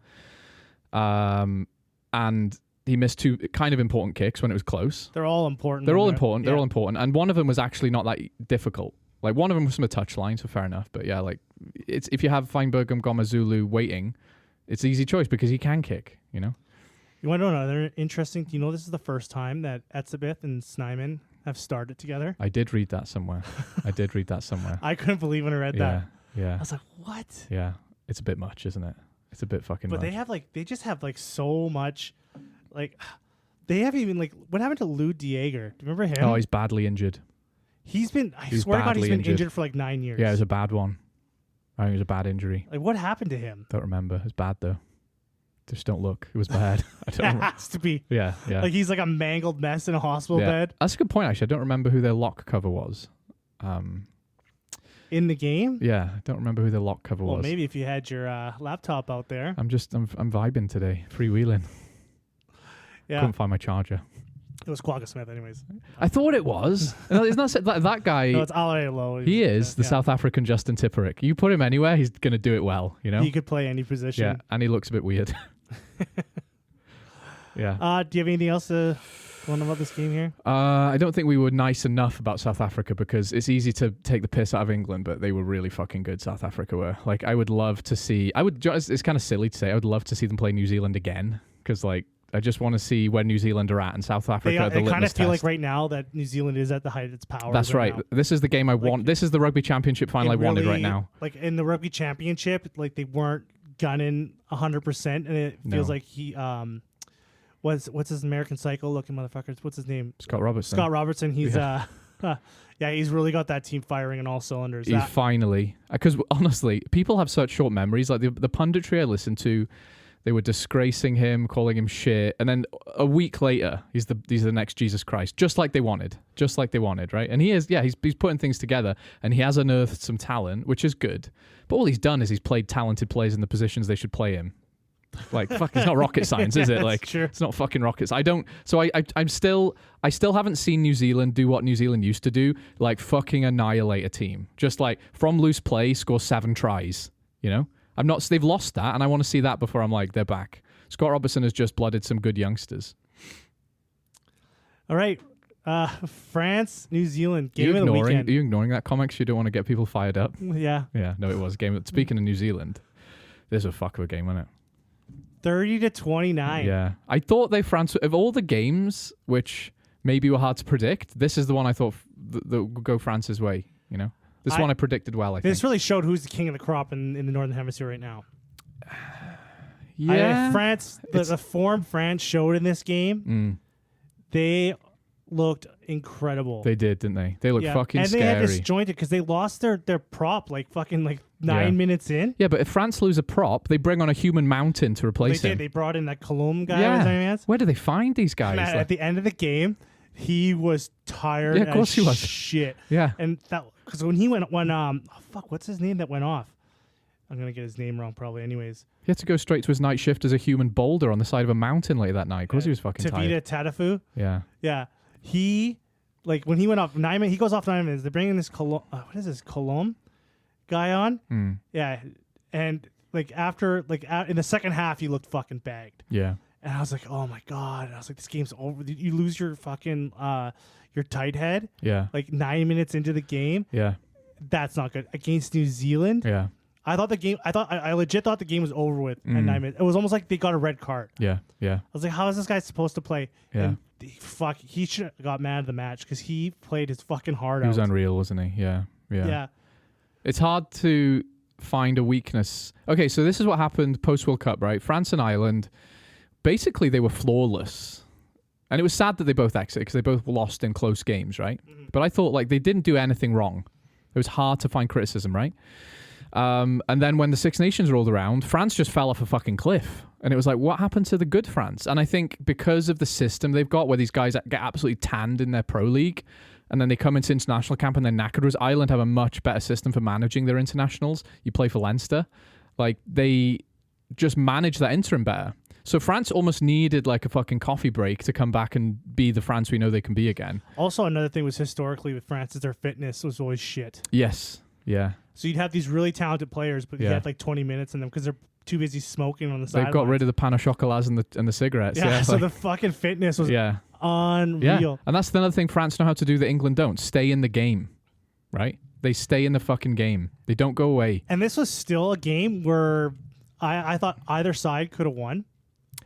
And he missed 2 kind of important kicks when it was close. They're all important. They're all important. They're all important. And one of them was actually not that difficult. Like, one of them was from a touchline, so fair enough. But yeah, like, it's if you have Feinberg Mngomezulu waiting, it's an easy choice because he can kick, you know? You want to know another interesting? Do you know this is the first time that Etzebeth and Snyman have started together? I did read that somewhere. I couldn't believe when I read that. Yeah. I was like, what? Yeah. It's a bit much, isn't it? It's a bit fucking much. But they just have like so much, like, they have even like, what happened to Lou Dieger? Do you remember him? Oh, he's badly injured. I swear to God, he's been injured for like 9 years. Yeah, it was a bad one. I think it was a bad injury. Like, what happened to him? Don't remember. It's bad though. Just don't look. It was bad. I don't It has to be. Yeah. Like, he's like a mangled mess in a hospital bed. That's a good point, actually. I don't remember who their lock cover was. In the game? Yeah, I don't remember who their lock cover was. Well, maybe if you had your laptop out there. I'm vibing today. Freewheeling. Yeah. Couldn't find my charger. It was Quagga Smith, anyways. I thought it was. Isn't that guy? No, it's Alain Lowe. He is the South African Justin Tipperick. You put him anywhere, he's going to do it well, you know? He could play any position. Yeah, and he looks a bit weird. Yeah. Do you have anything else to want about this game here? I don't think we were nice enough about South Africa because it's easy to take the piss out of England, but they were really fucking good. South Africa were. Like, I would love to see. It's kind of silly to say. I would love to see them play New Zealand again because, like, I just want to see where New Zealand are at and South Africa. They kind of feel like right now that New Zealand is at the height of its power. That's right. Now. This is the game I want. This is the rugby championship final I wanted right now. Like in the rugby championship, like they weren't gunning 100%, and it feels like he what's his American Psycho looking motherfuckers? What's his name? Scott Robertson. He's he's really got that team firing on all cylinders. He finally, because honestly, people have such short memories. Like the punditry I listened to. They were disgracing him, calling him shit, and then a week later, he's the next Jesus Christ, just like they wanted, right? And he is, he's putting things together, and he has unearthed some talent, which is good. But all he's done is he's played talented players in the positions they should play him. Like, fuck, it's not rocket science, is it? Like, sure. It's not fucking rockets. I still haven't seen New Zealand do what New Zealand used to do, like fucking annihilate a team, just like from loose play, score 7 tries, you know. They've lost that, and I want to see that before I'm like, they're back. Scott Robertson has just blooded some good youngsters. All right. France, New Zealand, game of the weekend. Are you ignoring that comment because you don't want to get people fired up? Yeah. Yeah, no, it was a game. Speaking of New Zealand, this was a fuck of a game, wasn't it? 30-29. Yeah. I thought France, of all the games, which maybe were hard to predict, this is the one I thought that would go France's way, you know? This one I predicted well, I think. This really showed who's the king of the crop in the Northern Hemisphere right now. Yeah. France, the form France showed in this game, they looked incredible. They did, didn't they? They looked fucking scary. And they had disjointed because they lost their prop like 9 minutes in. Yeah, but if France lose a prop, they bring on a human mountain to replace him. They brought in that Colombe guy. Where do they find these guys? Man, at the end of the game, he was tired of course he was. Shit. Yeah. And that because what's his name that went off? I'm gonna get his name wrong probably. Anyways, he had to go straight to his night shift as a human boulder on the side of a mountain late that night. Of course he was fucking tired. Tavita Tatafu. Yeah. Yeah. He when he went off 9 minutes, he goes off 9 minutes. They're bringing this Colombe guy on. Yeah. And after in the second half, he looked fucking bagged. Yeah. And I was like, oh my God. And I was like, this game's over. You lose your fucking your tight head. Yeah. 9 minutes into the game. Yeah. That's not good. Against New Zealand. Yeah. I legit thought the game was over with at 9 minutes. It was almost like they got a red card. Yeah. I was like, how is this guy supposed to play? Yeah. And he should have got mad at the match because he played his fucking heart out. He was unreal, wasn't he? Yeah. It's hard to find a weakness. Okay, so this is what happened post World Cup, right? France and Ireland, basically they were flawless. And it was sad that they both exited because they both lost in close games, right? Mm-hmm. But I thought like they didn't do anything wrong. It was hard to find criticism, right? And then when the Six Nations rolled around, France just fell off a fucking cliff. And it was like, what happened to the good France? And I think because of the system they've got where these guys get absolutely tanned in their pro league and then they come into international camp and they're knackered, whereas Ireland have a much better system for managing their internationals. You play for Leinster. Like, they just manage that interim better. So France almost needed like a fucking coffee break to come back and be the France we know they can be again. Also, another thing was historically with France is their fitness was always shit. Yes. Yeah. So you'd have these really talented players, but you had like 20 minutes in them because they're too busy smoking on the side. They've got rid of the pan au chocolats and the cigarettes. Yeah, so the fucking fitness was unreal. Yeah. And that's another thing France know how to do that England don't. Stay in the game, right? They stay in the fucking game. They don't go away. And this was still a game where I thought either side could have won.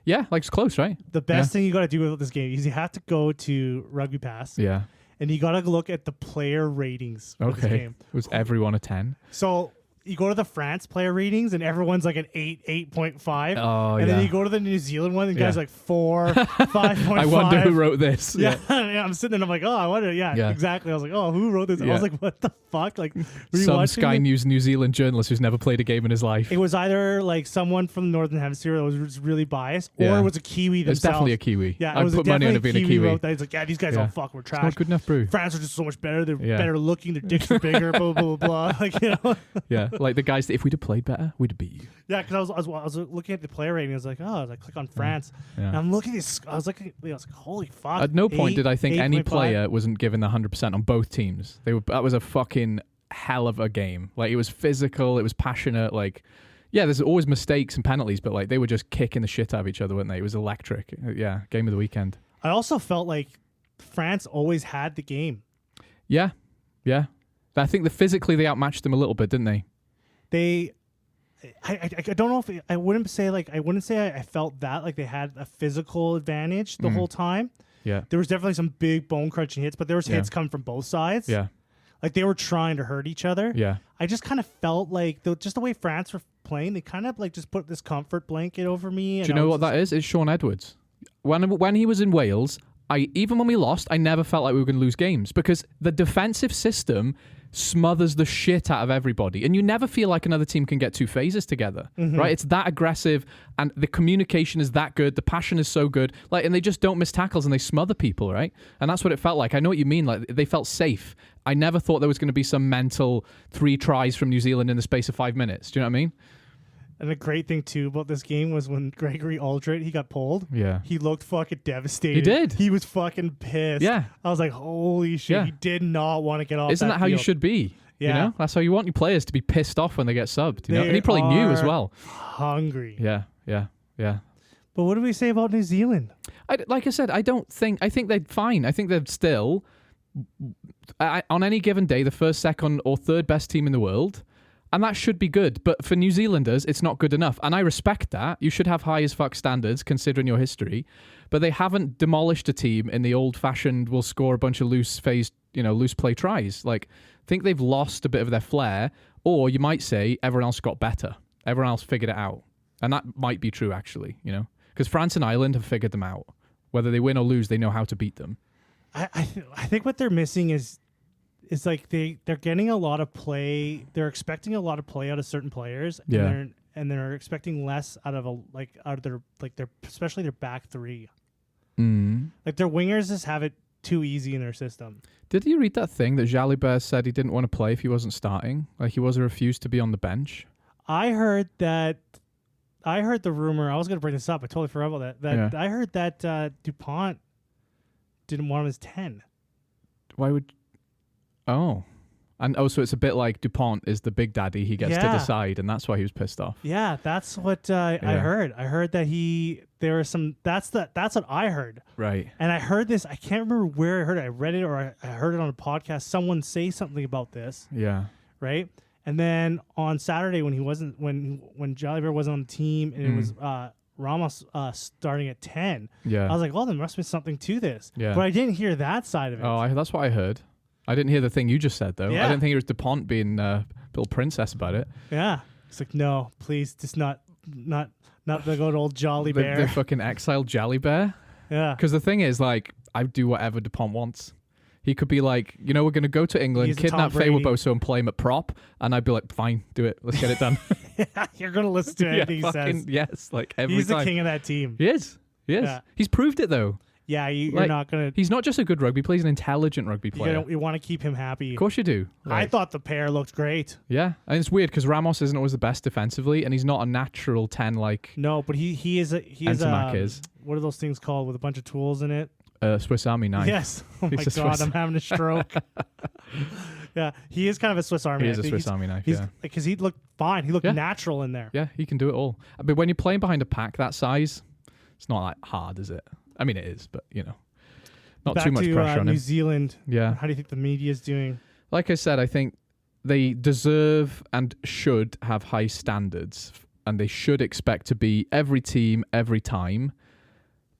Yeah, like it's close, right? The best thing you got to do with this game is you have to go to Rugby Pass. Yeah. And you got to look at the player ratings for this game. Was everyone a 10? So you go to the France player ratings and everyone's like an 8, 8.5. Oh, and then you go to the New Zealand one and the guy's like 4, 5.5. I wonder who wrote this. Yeah. I'm sitting there and I'm like, oh, I wonder. Yeah, exactly. I was like, oh, who wrote this? I was like, what the fuck? Like, were you some watching Sky it? News New Zealand journalist who's never played a game in his life. It was either like someone from the Northern Hemisphere that was really biased, or it was a Kiwi themselves. It's definitely a Kiwi. Yeah, I'd put money on it being a Kiwi. Wrote that. He's like, yeah, these guys all fuck, we're trash. It's not good enough brew. France are just so much better. They're better looking. Their dicks are bigger. Blah blah blah. Like, you know. Yeah, like the guys that if we'd have played better, we'd have beat you. Yeah, because I was looking at the player rating. I was like, oh, I was like, click on France. And I'm looking at these. I was like, holy fuck. At no point did I think any player wasn't given the 100% on both teams. That was a fucking hell of a game. Like, it was physical, it was passionate. Like, yeah, there's always mistakes and penalties, but like they were just kicking the shit out of each other, weren't they? It was electric. Yeah, game of the weekend. I also felt like France always had the game. Yeah. I think physically they outmatched them a little bit, didn't they? I don't know if I wouldn't say I felt that like they had a physical advantage the whole time. Yeah, there was definitely some big bone crunching hits, but there was hits coming from both sides. Yeah, like they were trying to hurt each other. Yeah, I just kind of felt like just the way France were playing, they kind of like just put this comfort blanket over me. Do you know what that is? It's Sean Edwards. When he was in Wales, even when we lost, I never felt like we were going to lose games because the defensive system smothers the shit out of everybody, and you never feel like another team can get two phases together, right? It's that aggressive, and the communication is that good, the passion is so good, like, and they just don't miss tackles and they smother people, right? And that's what it felt like. I know what you mean, like they felt safe. I never thought there was going to be some mental 3 tries from New Zealand in the space of 5 minutes. Do you know what I mean? And the great thing too about this game was when Gregory Aldred, he got pulled. Yeah. He looked fucking devastated. He did. He was fucking pissed. Yeah. I was like, holy shit. Yeah. He did not want to get off. Isn't that how field. You should be? Yeah. You know? That's how you want your players to be pissed off when they get subbed. You know? And he probably knew as well. Hungry. Yeah. But what do we say about New Zealand? Like I said, I think they're fine. I think they're still, on any given day, the first, second, or third best team in the world. And that should be good. But for New Zealanders, it's not good enough. And I respect that. You should have high as fuck standards considering your history. But they haven't demolished a team in the old-fashioned, we'll score a bunch of loose play tries. Like, I think they've lost a bit of their flair. Or you might say everyone else got better. Everyone else figured it out. And that might be true, actually, you know. Because France and Ireland have figured them out. Whether they win or lose, they know how to beat them. I think what they're missing is like they're getting a lot of play. They're expecting a lot of play out of certain players, and they're expecting less out of their especially their back three. Like their wingers just have it too easy in their system. Did you read that thing that Jalibert said he didn't want to play if he wasn't starting? Like he was refused to be on the bench. I heard the rumor. I was going to bring this up. I totally forgot about that. I heard that Dupont didn't want him as 10. Why would? Oh. And so it's a bit like Dupont is the big daddy. He gets to decide, and that's why he was pissed off. Yeah, that's what I heard. I heard that there were some. That's what I heard. Right. And I heard this. I can't remember where I heard it. I read it or I heard it on a podcast. Someone say something about this. Yeah. Right. And then on Saturday when Jolly Bear wasn't on the team and it was Ramos starting at 10, I was like, well, there must be something to this. Yeah. But I didn't hear that side of it. Oh, that's what I heard. I didn't hear the thing you just said, though. Yeah. I didn't think it was DuPont being a little princess about it. Yeah. It's like, no, please, just not the good old Jolly Bear. The fucking exiled Jolly Bear. Yeah. Because the thing is, like, I do whatever DuPont wants. He could be like, we're going to go to England, kidnap Faye Waboso and play him at prop. And I'd be like, fine, do it. Let's get it done. Yeah, you're going to listen to anything he says. Yes, like every time. He's the king of that team. He is. Yeah. He's proved it, though. Yeah, you're not going to... He's not just a good rugby player, he's an intelligent rugby player. You want to keep him happy. Of course you do. I thought the pair looked great. Yeah, and it's weird because Ramos isn't always the best defensively, and he's not a natural 10 like... No, but he is is. What are those things called with a bunch of tools in it? Swiss Army knife. Yes. Oh my God, I'm having a stroke. Yeah, he is kind of a Swiss Army knife. He is a Swiss Army knife, because he looked fine. He looked natural in there. Yeah, he can do it all. I mean, when you're playing behind a pack that size, it's not that hard, is it? I mean, it is, but, not Back too much pressure on him. New Zealand. Yeah. How do you think the media is doing? Like I said, I think they deserve and should have high standards, and they should expect to be every team, every time,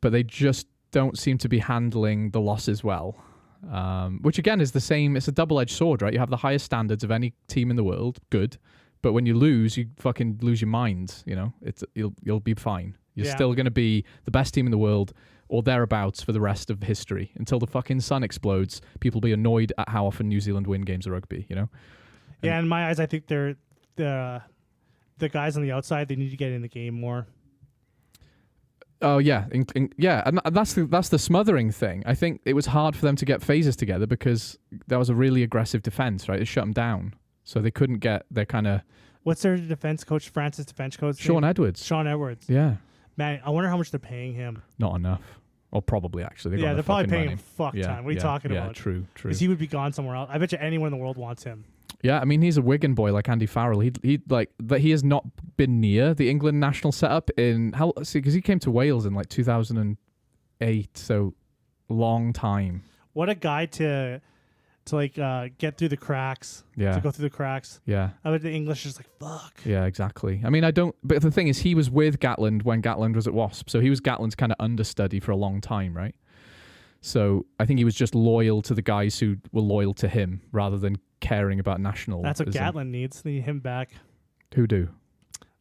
but they just don't seem to be handling the losses well. Which again is the same. It's a double-edged sword, right? You have the highest standards of any team in the world, good, but when you lose, you fucking lose your mind. You'll be fine. You're still going to be the best team in the world or thereabouts for the rest of history until the fucking sun explodes. People will be annoyed at how often New Zealand win games of rugby. Yeah, in my eyes, I think they're the guys on the outside. They need to get in the game more. Oh yeah, and that's the smothering thing. I think it was hard for them to get phases together because that was a really aggressive defense, right? It shut them down, so they couldn't get their kind of. What's their defense coach? Francis defense coach? Sean Edwards. Sean Edwards. Yeah. Man, I wonder how much they're paying him. Not enough. Or probably actually. They're probably paying him fuck time. What are you talking about? Yeah, true. Because he would be gone somewhere else. I bet you anyone in the world wants him. Yeah, I mean he's a Wigan boy like Andy Farrell. He has not been near the England national setup because he came to Wales in like 2008, so long time. What a guy to get through the cracks. Yeah, to go through the cracks. Yeah, I bet the English is like fuck. Yeah, exactly. I mean, but the thing is, he was with Gatland when Gatland was at Wasp, so he was Gatland's kind of understudy for a long time, right? So I think he was just loyal to the guys who were loyal to him rather than caring about national. That's what Gatland needs. They need him back. Who do?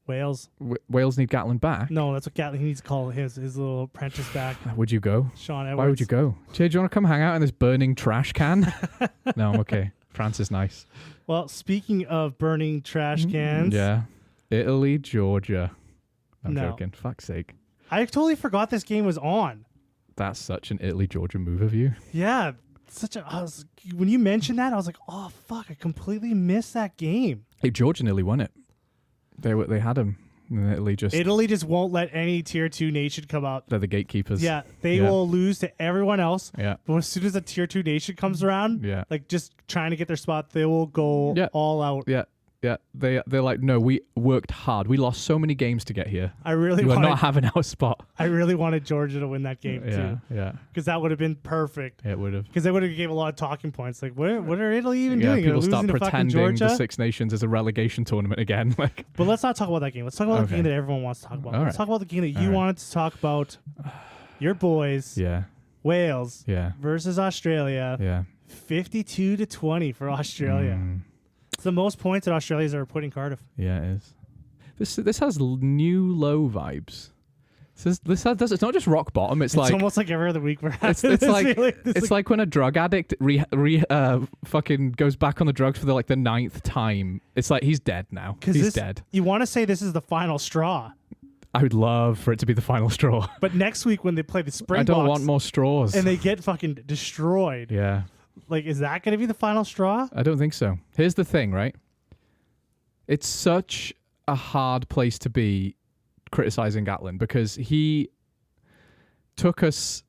Wales. Wales need Gatland back? No, that's what Gatland. He needs to call his little apprentice back. Would you go? Sean Edwards. Why would you go? Jay, do you want to come hang out in this burning trash can? No, I'm okay. France is nice. Well, speaking of burning trash cans. Yeah. Italy, Georgia. I'm joking. Fuck's sake. I totally forgot this game was on. That's such an Italy-Georgia move of you. Yeah. When you mentioned that, I was like, oh, fuck, I completely missed that game. Hey, Georgia nearly won it. They had him. And Italy just won't let any tier 2 nation come up. They're the gatekeepers. Yeah, they will lose to everyone else. Yeah. But as soon as a tier 2 nation comes around, like just trying to get their spot, they will go all out. Yeah. Yeah, they're like, no, we worked hard. We lost so many games to get here. You are not having our spot. I really wanted Georgia to win that game too. Yeah. Because that would have been perfect. It would have. Because they would have gave a lot of talking points. Like, what are Italy even doing? People start pretending the Six Six Nations is a relegation tournament again. But let's not talk about that game. Let's talk about the game that everyone wants to talk about. Let's talk about the game that you wanted to talk about. Your boys. Yeah. Wales. Yeah. Versus Australia. Yeah. 52-20 for Australia. It's the most points that Australia's ever put in Cardiff. Yeah, it is. This has new low vibes. It's not just rock bottom. It's like almost like every other week we're having it's like when a drug addict fucking goes back on the drugs for the 9th time. It's like he's dead now. He's dead. You want to say this is the final straw? I would love for it to be the final straw. But next week when they play the Springboks, I don't want more straws. And they get fucking destroyed. Yeah. Like, is that going to be the final straw? I don't think so. Here's the thing, right? It's such a hard place to be criticizing Gatland because he took us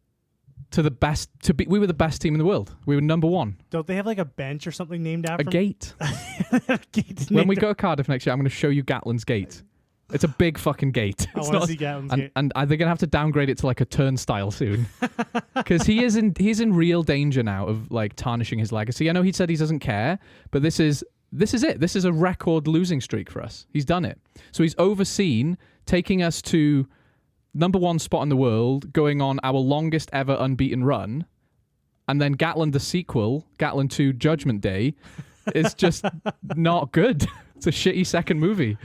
to the best. We were the best team in the world. We were number one. Don't they have like a bench or something named after a gate? When we go to Cardiff next year, I'm going to show you Gatland's gate. It's a big fucking gate. I want to see Gatland's gate. And they're going to have to downgrade it to like a turnstile soon. Because he's in real danger now of like tarnishing his legacy. I know he said he doesn't care, but this is this is it. This is a record losing streak for us. He's done it. So he's overseen taking us to number 1 spot in the world, going on our longest ever unbeaten run, and then Gatland the sequel, Gatland 2 Judgment Day, is just not good. It's a shitty second movie.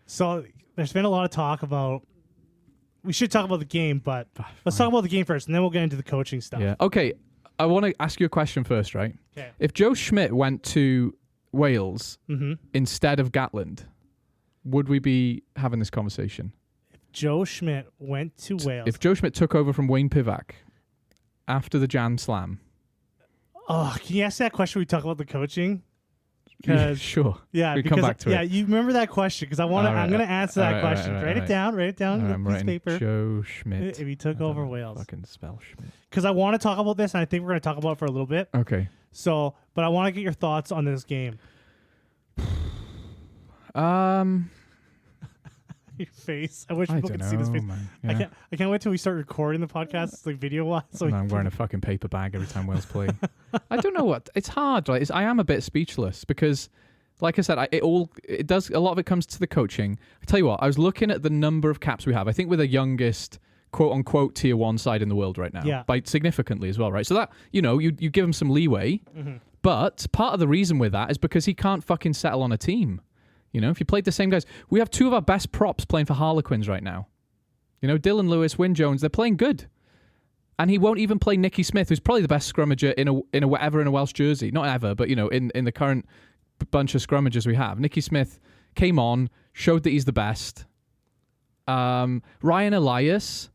So there's been a lot of talk about. We should talk about the game, but let's talk about the game first, and then we'll get into the coaching stuff. Yeah. Okay. I want to ask you a question first, right? Okay. If Joe Schmidt went to Wales instead of Gatland, would we be having this conversation? If Joe Schmidt went to Wales. If Joe Schmidt took over from Wayne Pivac after the Jam Slam. Oh, can you ask that question when we talk about the coaching? Yeah, sure. Yeah, we because come back to yeah, it. you remember that question because I want to. I'm going to answer that question. Write it down. Write it down on a piece of paper. Joe Schmidt. If he took over Wales. Fucking spell Schmidt. Because I want to talk about this, and I think we're going to talk about it for a little bit. Okay. So, but I want to get your thoughts on this game. Your face. I wish people could see this face. Man. Yeah. I can't wait till we start recording the podcast, like video wise. So I'm wearing a fucking paper bag every time Wales play. I don't know what. It's hard. Like, I am a bit speechless because, like I said, it does. A lot of it comes to the coaching. I tell you what. I was looking at the number of caps we have. I think we're the youngest, quote unquote, tier 1 side in the world right now. Yeah. By significantly as well, right? So that you give him some leeway. Mm-hmm. But part of the reason with that is because he can't fucking settle on a team. If you played the same guys, we have 2 of our best props playing for Harlequins right now. Dylan Lewis, Wyn Jones, they're playing good. And he won't even play Nicky Smith, who's probably the best scrummager in a Welsh jersey. Not ever, but in the current bunch of scrummagers we have. Nicky Smith came on, showed that he's the best. Ryan Elias,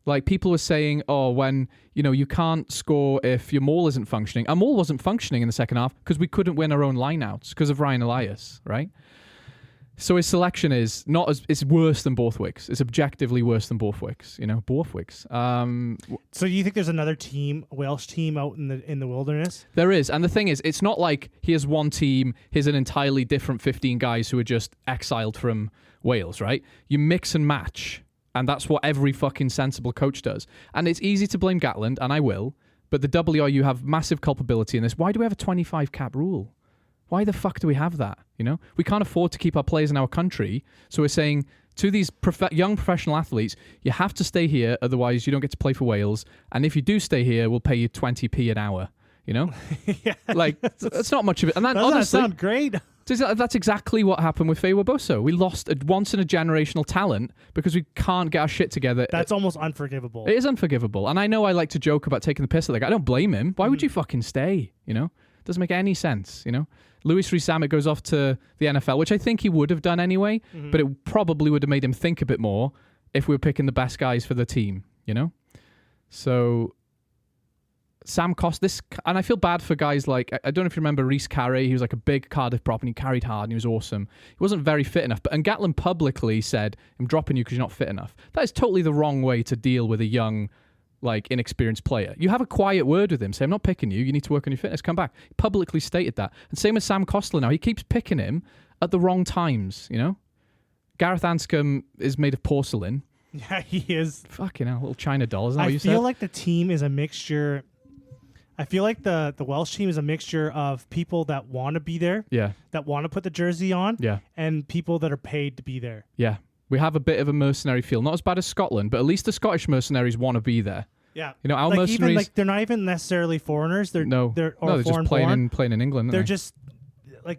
like people were saying, when you can't score if your maul isn't functioning. Our maul wasn't functioning in the second half because we couldn't win our own lineouts because of Ryan Elias, right? So his selection is it's worse than Borthwick's. It's objectively worse than Borthwick's. Borthwick's. So do you think there's another team, a Welsh team, out in the wilderness? There is, and the thing is, it's not like here's one team. Here's an entirely different 15 guys who are just exiled from Wales, right? You mix and match, and that's what every fucking sensible coach does. And it's easy to blame Gatland, and I will. But the WRU have massive culpability in this. Why do we have a 25 cap rule? Why the fuck do we have that? We can't afford to keep our players in our country. So we're saying to these young professional athletes, you have to stay here, otherwise you don't get to play for Wales. And if you do stay here, we'll pay you 20p an hour. Yeah. Like, that's not much of it. And that doesn't honestly sound great. That's exactly what happened with Faye Waboso. We lost a once-in-a-generational talent because we can't get our shit together. That's almost unforgivable. It is unforgivable. And I know I like to joke about taking the piss at the guy. I don't blame him. Why would you fucking stay? Doesn't make any sense, Louis Rees-Zammit goes off to the NFL, which I think he would have done anyway, but it probably would have made him think a bit more if we were picking the best guys for the team, So Sam Costa, and I feel bad for guys like, I don't know if you remember Rhys Carey. He was like a big Cardiff prop and he carried hard and he was awesome. He wasn't very fit enough, and Gatland publicly said, I'm dropping you because you're not fit enough. That is totally the wrong way to deal with a young, inexperienced player. You have a quiet word with him. Say, I'm not picking you. You need to work on your fitness. Come back. He publicly stated that. And same with Sam Costa now. He keeps picking him at the wrong times, Gareth Anscombe is made of porcelain. Yeah, he is. Fucking hell, little China doll. Isn't that what you said? I feel like the team is a mixture. I feel like the Welsh team is a mixture of people that want to be there. Yeah. That want to put the jersey on. Yeah. And people that are paid to be there. Yeah. We have a bit of a mercenary feel. Not as bad as Scotland, but at least the Scottish mercenaries want to be there. Yeah. Our mercenaries... Even, they're not even necessarily foreigners. They're they're just playing in England. They're just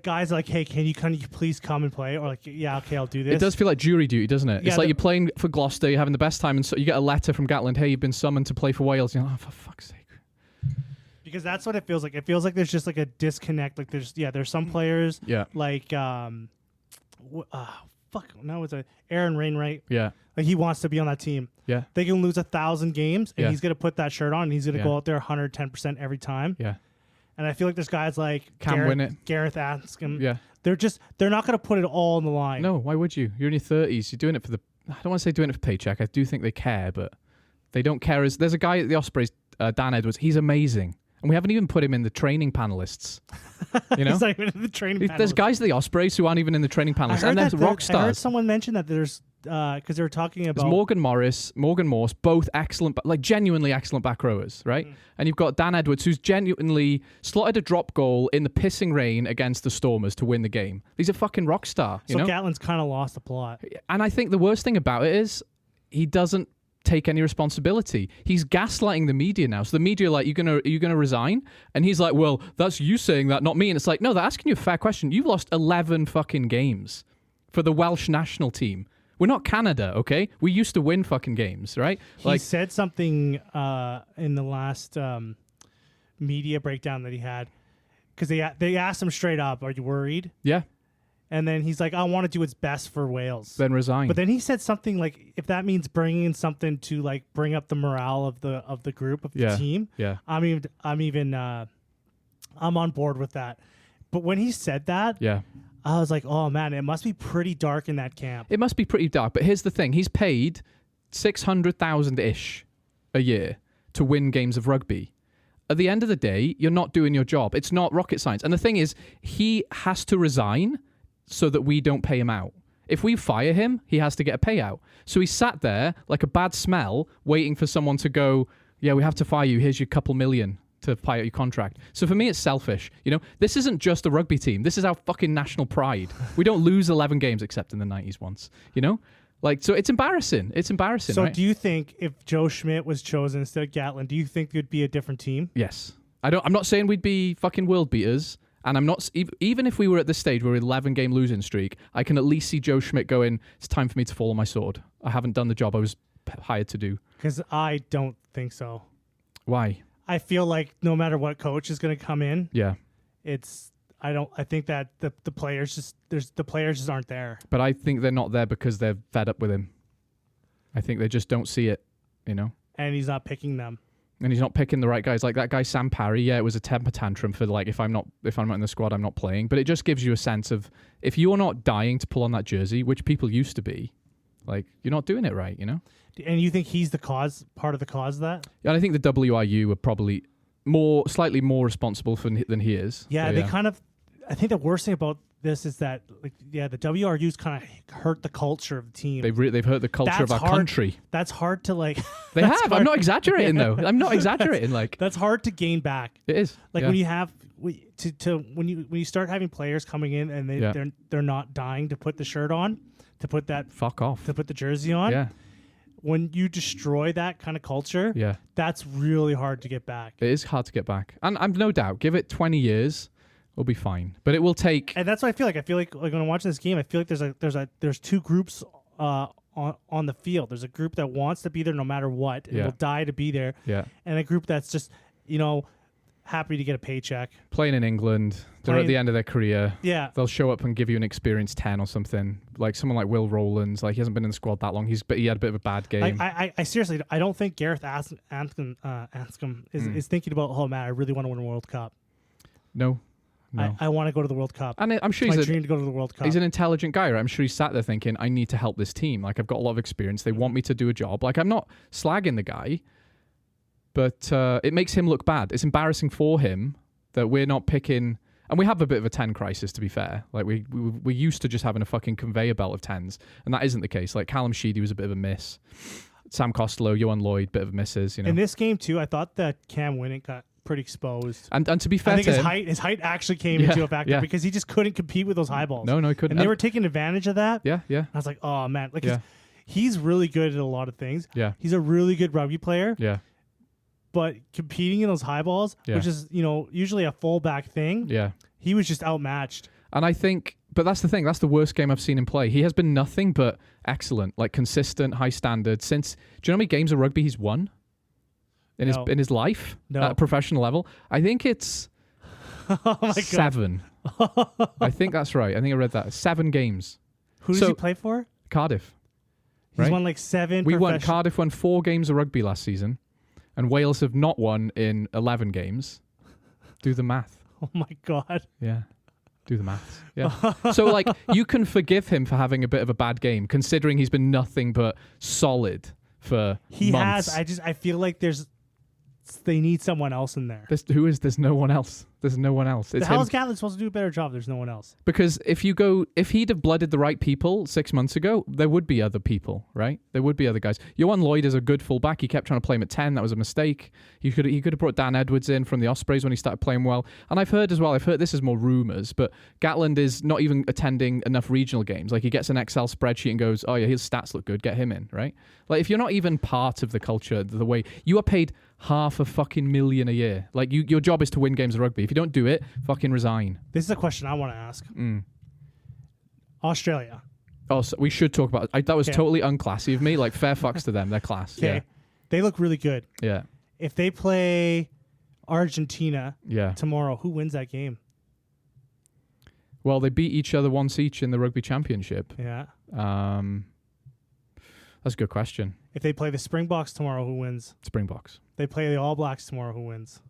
guys like, hey, can you please come and play? Or yeah, okay, I'll do this. It does feel like jury duty, doesn't it? Yeah, it's like you're playing for Gloucester, you're having the best time, and so you get a letter from Gatland, hey, you've been summoned to play for Wales. You're like, oh, for fuck's sake. Because that's what it feels like. It feels like there's just a disconnect. Like there's some players it's Aaron Wainwright. Yeah. Like he wants to be on that team. Yeah. They can lose 1,000 games and he's gonna put that shirt on and he's gonna go out there 110% every time. Yeah. And I feel like there's guys like Gareth Anscombe. Yeah. They're not gonna put it all on the line. No, why would you? You're in your 30s. You're doing it for I don't want to say doing it for paycheck. I do think they care, but they don't care. There's a guy at the Ospreys, Dan Edwards. He's amazing. And we haven't even put him in the training panelists. He's not even in the training panelists. There's guys at the Ospreys who aren't even in the training panelists. And there's rock stars. I heard someone mention that there's because they were talking about Morgan Morse, both excellent, like genuinely excellent back rowers, right? And you've got Dan Edwards, who's genuinely slotted a drop goal in the pissing rain against the Stormers to win the game. He's a fucking rock star. You know? Gatlin's kind of lost the plot. And I think the worst thing about it is he doesn't take any responsibility. He's gaslighting the media now. So the media are like, are you gonna resign? And he's like, well, that's you saying that, not me. And it's like, no, they're asking you a fair question. You've lost 11 fucking games for the Welsh national team. We're not Canada, okay? We used to win fucking games, right? He said something in the last media breakdown that he had, because they asked him straight up, "Are you worried?" Yeah. And then he's like, "I want to do what's best for Wales." Then resign. But then he said something like, "If that means bringing in something to like bring up the morale of the group of the team, I'm on board with that." But when he said that, I was like, oh, man, it must be pretty dark in that camp. It must be pretty dark. But here's the thing. He's paid 600,000-ish a year to win games of rugby. At the end of the day, you're not doing your job. It's not rocket science. And the thing is, he has to resign so that we don't pay him out. If we fire him, he has to get a payout. So he sat there like a bad smell, waiting for someone to go, yeah, we have to fire you. Here's your couple million to pay out your contract. So for me, it's selfish. You know, this isn't just a rugby team. This is our fucking national pride. We don't lose 11 games except in the 90s once, you know? Like, so it's embarrassing. It's embarrassing, So right? do you think if Joe Schmidt was chosen instead of Gatlin, do you think it would be a different team? Yes. I'm not saying we'd be fucking world beaters. And I'm not, even if we were at this stage where we're 11-game losing streak, I can at least see Joe Schmidt going, it's time for me to fall on my sword. I haven't done the job I was hired to do. Because I don't think so. Why? I feel like no matter what coach is going to come in, I think that the players just aren't there. But I think they're not there because they're fed up with him. I think they just don't see it, you know? And he's not picking them. And he's not picking the right guys. Like that guy Sam Parry, it was a temper tantrum for like if I'm not in the squad, I'm not playing. But it just gives you a sense of if you're not dying to pull on that jersey, which people used to be, like you're not doing it right, you know? And you think he's part of the cause of that? Yeah, and I think the WRU are probably slightly more responsible than he is. Yeah, so, they kind of. I think the worst thing about this is that, the WRU's kind of hurt the culture of the team. They've hurt the culture of our country. That's hard to like. They have. I'm not exaggerating though. I'm not exaggerating. Like that's hard to gain back. It is. Like when you have when you start having players coming in and they're not dying to put the shirt on, to put that fuck off, to put the jersey on. Yeah. When you destroy that kind of culture, that's really hard to get back. It is hard to get back. And I'm no doubt, give it 20 years, we'll be fine. But it will take... And that's what I feel like. I feel like when I'm watching this game, I feel like there's two groups on the field. There's a group that wants to be there no matter what and will die to be there. Yeah. And a group that's just, happy to get a paycheck. Playing in England. They're at the end of their career. Yeah. They'll show up and give you an experience 10 or something. Like someone like Will Rowlands, like he hasn't been in the squad that long. He had a bit of a bad game. I seriously, I don't think Gareth Anscombe is thinking about, oh man, I really want to win a World Cup. No. I want to go to the World Cup. And I'm sure it's my dream to go to the World Cup. He's an intelligent guy, right? I'm sure he sat there thinking, I need to help this team. Like I've got a lot of experience. They want me to do a job. Like I'm not slagging the guy, but it makes him look bad. It's embarrassing for him that we're not picking, and we have a bit of a 10 crisis, to be fair. Like we're used to just having a fucking conveyor belt of 10s, and that isn't the case. Like Callum Sheedy was a bit of a miss. Sam Costello, Johan Lloyd, bit of misses. In this game too, I thought that Cam Winnick got pretty exposed. And to be fair, I think his height actually came into a factor because he just couldn't compete with those high balls. No, he couldn't. And they were taking advantage of that. Yeah. I was like, oh man, he's really good at a lot of things. Yeah. He's a really good rugby player. Yeah. But competing in those high balls, which is, usually a fullback thing, he was just outmatched. And I think, but that's the thing, that's the worst game I've seen him play. He has been nothing but excellent, like consistent, high standard since, do you know how many games of rugby he's won in his life at a professional level? I think it's 7. I think that's right. I think I read that. 7 games. Who does he play for? Cardiff. He's won like 7. Cardiff won 4 games of rugby last season. And Wales have not won in 11 games. Do the math. Oh my God. Yeah. Do the maths. Yeah. So, like, you can forgive him for having a bit of a bad game, considering he's been nothing but solid for months. I feel like they need someone else in there. There's no one else. There's no one else. It's How him. is Gatlin supposed to do a better job? There's no one else. Because if he'd have blooded the right people 6 months ago, there would be other people, right? There would be other guys. Johan Lloyd is a good fullback. He kept trying to play him at 10. That was a mistake. He could have brought Dan Edwards in from the Ospreys when he started playing well. And I've heard this is more rumours, but Gatland is not even attending enough regional games. Like he gets an Excel spreadsheet and goes, oh yeah, his stats look good, get him in, right? Like if you're not even part of the culture, the way you are paid $500,000 a year. Like your job is to win games of rugby. If you don't do it, fucking resign. This is a question I want to ask. Australia. Oh, so we should talk about that was totally unclassy of me. Like fair fucks to them. They're class. Okay. Yeah. They look really good. Yeah. If they play Argentina Yeah. tomorrow, who wins that game? Well, they beat each other once each in the rugby championship. Yeah. That's a good question. If they play the Springboks tomorrow, who wins? Springboks. They play the All Blacks tomorrow, who wins?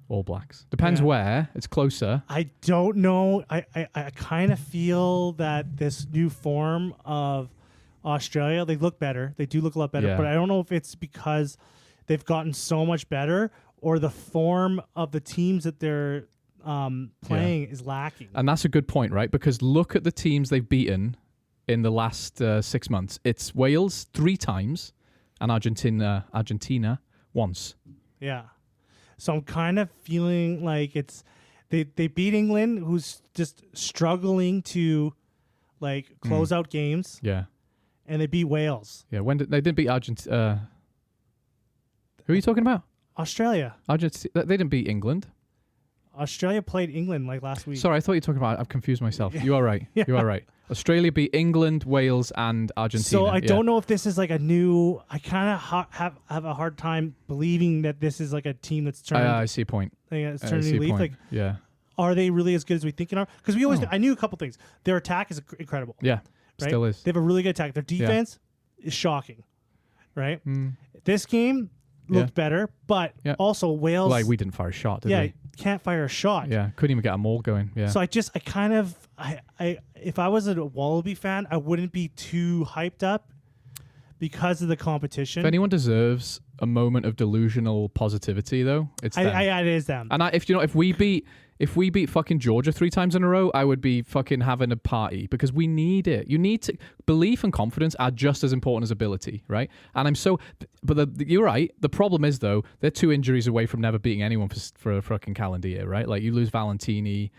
All Blacks. Depends where. It's closer. I don't know. I kind of feel that this new form of Australia, they look better. They do look a lot better. Yeah. But I don't know if it's because they've gotten so much better or the form of the teams that they're playing is lacking. And that's a good point, right? Because look at the teams they've beaten in the last 6 months. It's Wales 3 times and Argentina once. Yeah. So I'm kind of feeling like it's they beat England, who's just struggling to like close out games. Yeah. And they beat Wales. Yeah. They didn't beat Argentina? Who are you talking about? Australia. Argentina. They didn't beat England. Australia played England like last week. Sorry, I thought you were talking about. I've confused myself. You are right. You are right. Australia beat England, Wales, and Argentina. So I don't know if this is like a new. I kind of have a hard time believing that this is like a team that's turning. I see a point. It's turning a new leaf. Like, yeah. Are they really as good as we think they are? Because we always. I knew a couple things. Their attack is incredible. Yeah. Right? Still is. They have a really good attack. Their defense is shocking. Right. This game looked better, but also Wales. Like we didn't fire a shot, did we? Can't fire a shot. Yeah, couldn't even get a maul going. Yeah. So I if I was a Wallaby fan, I wouldn't be too hyped up because of the competition. If anyone deserves a moment of delusional positivity, though, it's them. It is them. And if we beat fucking Georgia 3 times in a row, I would be fucking having a party because we need it. You need to belief and confidence are just as important as ability, right? And you're right. The problem is though, they're 2 injuries away from never beating anyone for a fucking calendar year, right? Like you lose Valentini,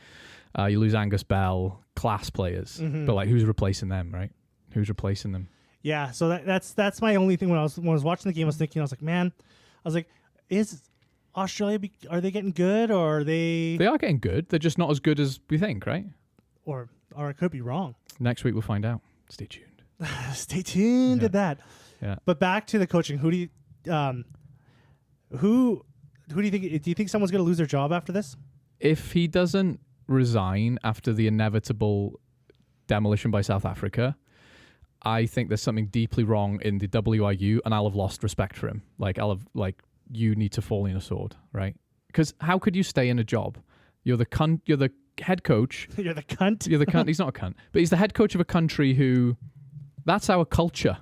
you lose Angus Bell, class players, but like who's replacing them, right? Who's replacing them? Yeah. So that's my only thing when I was watching the game. I was like, is Australia, are they getting good or are they... They are getting good. They're just not as good as we think, right? Or I could be wrong. Next week we'll find out. Stay tuned. Stay tuned to that. Yeah. But back to the coaching. Who do you think... Do you think someone's going to lose their job after this? If he doesn't resign after the inevitable demolition by South Africa, I think there's something deeply wrong in the WIU and I'll have lost respect for him. You need to fall in a sword, right? Because how could you stay in a job? You're the head coach. You're the cunt. You're the cunt. He's not a cunt, but he's the head coach of a country who. That's our culture.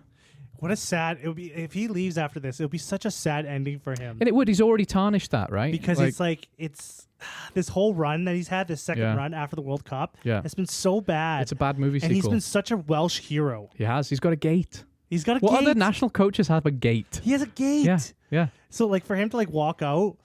What a sad it would be if he leaves after this. It would be such a sad ending for him. And it would. He's already tarnished that, right? Because it's this whole run that he's had, this second run after the World Cup, has been so bad. It's a bad movie and sequel. he's been such a Welsh hero. He has. He's got a gate. He's got a gate. What other national coaches have a gate? He has a gate. Yeah. So for him to walk out,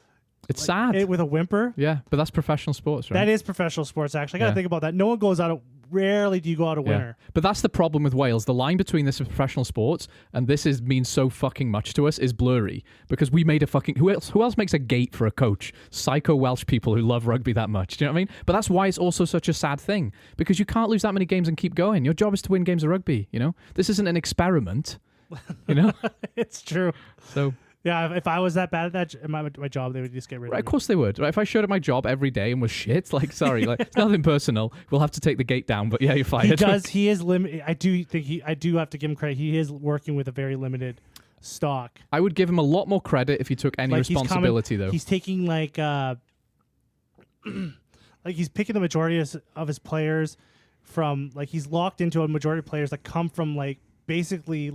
it's sad with a whimper. Yeah, but that's professional sports, right? That is professional sports. Actually, I got to think about that. No one goes out. Rarely do you go out a winner. But that's the problem with Wales. The line between this and professional sports and this means so fucking much to us is blurry because we made a fucking... Who else makes a gate for a coach? Psycho Welsh people who love rugby that much. Do you know what I mean? But that's why it's also such a sad thing because you can't lose that many games and keep going. Your job is to win games of rugby, you know? This isn't an experiment, you know? It's true. So... Yeah, if I was that bad at that, my job, they would just get rid of me. Of course they would. Right? If I showed up my job every day and was shit, it's nothing personal. We'll have to take the gate down, but yeah, you're fired. He does. He is limited. I do have to give him credit. He is working with a very limited stock. I would give him a lot more credit if he took any responsibility, though. He's taking he's picking the majority of his players from he's locked into a majority of players that come from basically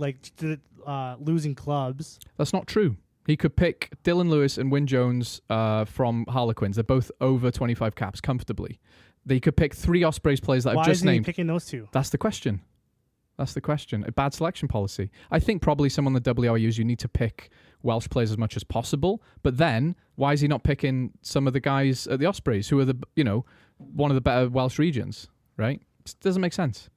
losing clubs. That's not true. He could pick Dylan Lewis and Wyn Jones from Harlequins. They're both over 25 caps comfortably. They could pick 3 Ospreys players that I've just named. Why isn't he picking those 2? That's the question. A bad selection policy. I think probably some on the WRUs, you need to pick Welsh players as much as possible. But then, why is he not picking some of the guys at the Ospreys, who are one of the better Welsh regions, right? It doesn't make sense.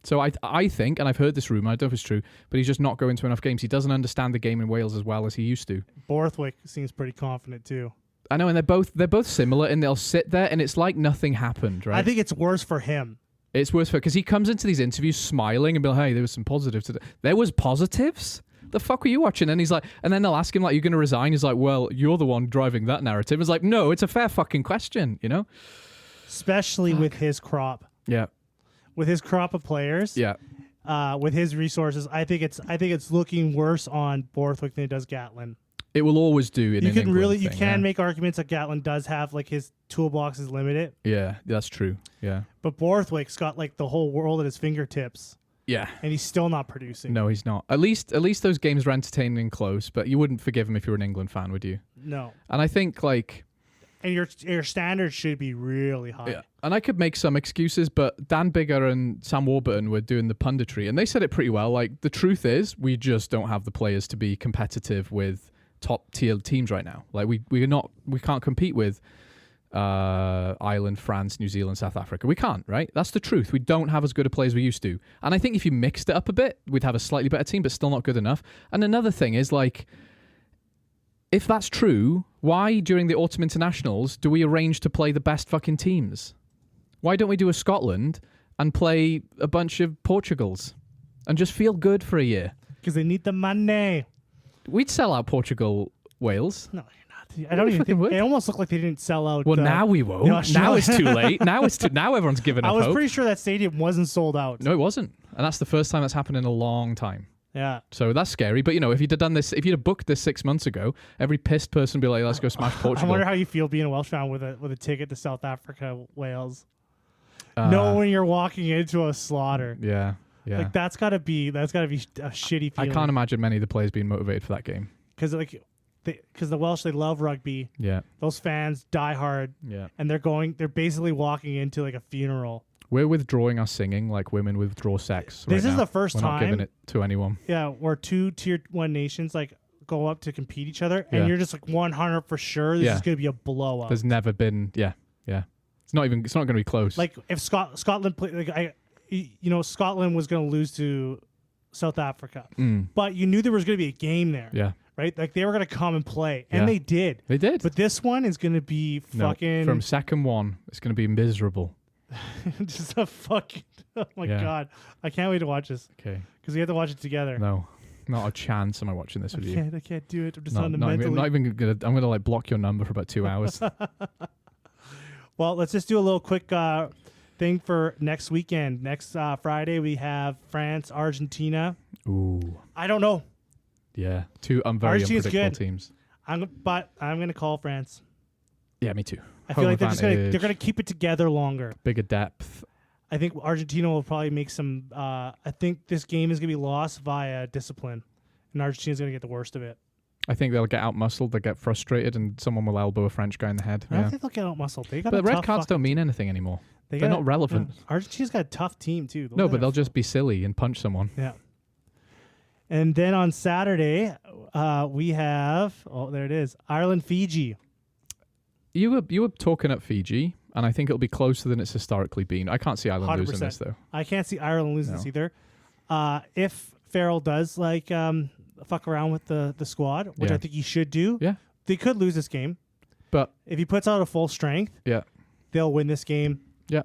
So I think, and I've heard this rumour, I don't know if it's true, but he's just not going to enough games. He doesn't understand the game in Wales as well as he used to. Borthwick seems pretty confident too. I know, and they're both similar, and they'll sit there, and it's like nothing happened, right? I think it's worse for him. It's worse because he comes into these interviews smiling and be like, hey, there was some positives today. There was positives? The fuck were you watching? And he's like, and then they'll ask him, like, you're going to resign? He's like, well, you're the one driving that narrative. It's like, no, it's a fair fucking question, you know? Especially with his crop. Yeah. With his crop of players. Yeah. With his resources, I think it's looking worse on Borthwick than it does Gatlin. It will always do. You can make arguments that Gatlin does have, like, his toolbox is limited. Yeah, that's true. Yeah. But Borthwick's got, like, the whole world at his fingertips. Yeah. And he's still not producing. No, he's not. At least those games were entertaining and close, but you wouldn't forgive him if you were an England fan, would you? No. And I think, like... And your standards should be really high. Yeah. And I could make some excuses, but Dan Biggar and Sam Warburton were doing the punditry, and they said it pretty well. Like, the truth is, we just don't have the players to be competitive with top tier teams right now. Like, we can't compete with Ireland, France, New Zealand, South Africa. We can't, right? That's the truth. We don't have as good a players we used to. And I think if you mixed it up a bit, we'd have a slightly better team, but still not good enough. And another thing is, like, if that's true, why during the autumn internationals do we arrange to play the best fucking teams? Why don't we do a Scotland and play a bunch of Portugals and just feel good for a year? Because they need the money. We'd sell out Portugal, Wales. No, you're not. I don't even think it almost looked like they didn't sell out. Well, now we won't. Now it's too late. Now everyone's given up I was hope. pretty sure that stadium wasn't sold out. No, it wasn't. And that's the first time that's happened in a long time. Yeah. So that's scary. But, if you'd have done this, if you'd have booked this 6 months ago, every pissed person would be like, let's go smash Portugal. I wonder how you feel being a Welsh fan with a ticket to South Africa, Wales. Knowing you're walking into a slaughter. Yeah. Yeah. Like, that's gotta be a shitty feeling. I can't imagine many of the players being motivated for that game. Because the Welsh, they love rugby. Yeah. Those fans die hard. Yeah. And they're basically walking into like a funeral. We're withdrawing our singing like women withdraw sex. This right is now. the first We're time. not giving it to anyone. Yeah, where 2 tier 1 nations like go up to compete each other, and you're just like 100 for sure this is going to be a blowout. There's never been. Yeah. It's not going to be close. Like if Scotland played, like Scotland was going to lose to South Africa, but you knew there was going to be a game there. Yeah. Right? Like they were going to come and play, and they did. They did. But this one is going to be fucking. From second one, it's going to be miserable. Just a fucking. Oh my god! I can't wait to watch this. Okay. Because we have to watch it together. No, not a chance. Am I watching this with you? I can't do it. I'm just I'm not even gonna. I'm gonna like block your number for about 2 hours. Well, let's just do a little quick thing for next weekend. Next Friday we have France, Argentina. Ooh. I don't know. Yeah, 2 very unpredictable teams. But I'm gonna call France. Yeah, me too. I feel like they're gonna keep it together longer. Bigger depth. I think Argentina will probably make some. I think this game is gonna be lost via discipline, and Argentina's gonna get the worst of it. I think they'll get out muscled. They'll get frustrated, and someone will elbow a French guy in the head. I don't think they'll get out muscled. But red cards don't mean anything anymore. They're not relevant. Argentina's got a tough team too. No, but they'll just be silly and punch someone. Yeah. And then on Saturday, we have there it is, Ireland, Fiji. You were talking up Fiji, and I think it'll be closer than it's historically been. I can't see Ireland 100%. losing this though. I can't see Ireland losing this either. If Farrell does fuck around with the squad, which I think he should do, they could lose this game. But if he puts out a full strength, they'll win this game. Yeah.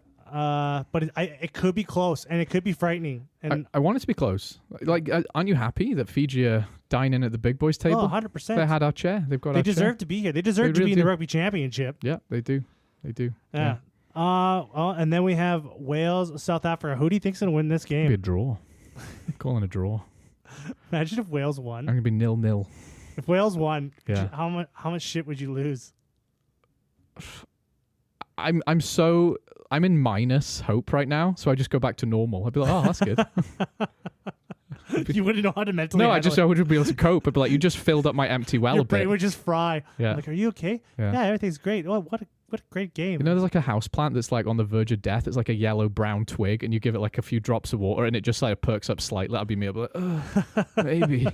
But it could be close, and it could be frightening. And I want it to be close. Like, aren't you happy that Fiji are dining at the big boys table? 100%. They had our chair. They've got. They deserve to be here. They deserve to be in the rugby championship. Yeah, they do. They do. Yeah. And then we have Wales, South Africa. Who do you think's gonna win this game? It'll be a draw. Calling a draw. Imagine if Wales won. I'm gonna be 0-0. If Wales won, how much shit would you lose? I'm in minus hope right now, so I just go back to normal. I'd be like, oh, that's good. You wouldn't know how to mentally. No, I handle it. wouldn't be able to cope. I'd be like, you just filled up my empty well Your a bit. brain would just fry. Yeah. I'm like, are you okay? Yeah. Everything's great. Oh, what a great game. You know, there's like a house plant that's like on the verge of death. It's like a yellow-brown twig, and you give it like a few drops of water, and it just like perks up slightly. That'd be me. I'd be like, oh, maybe.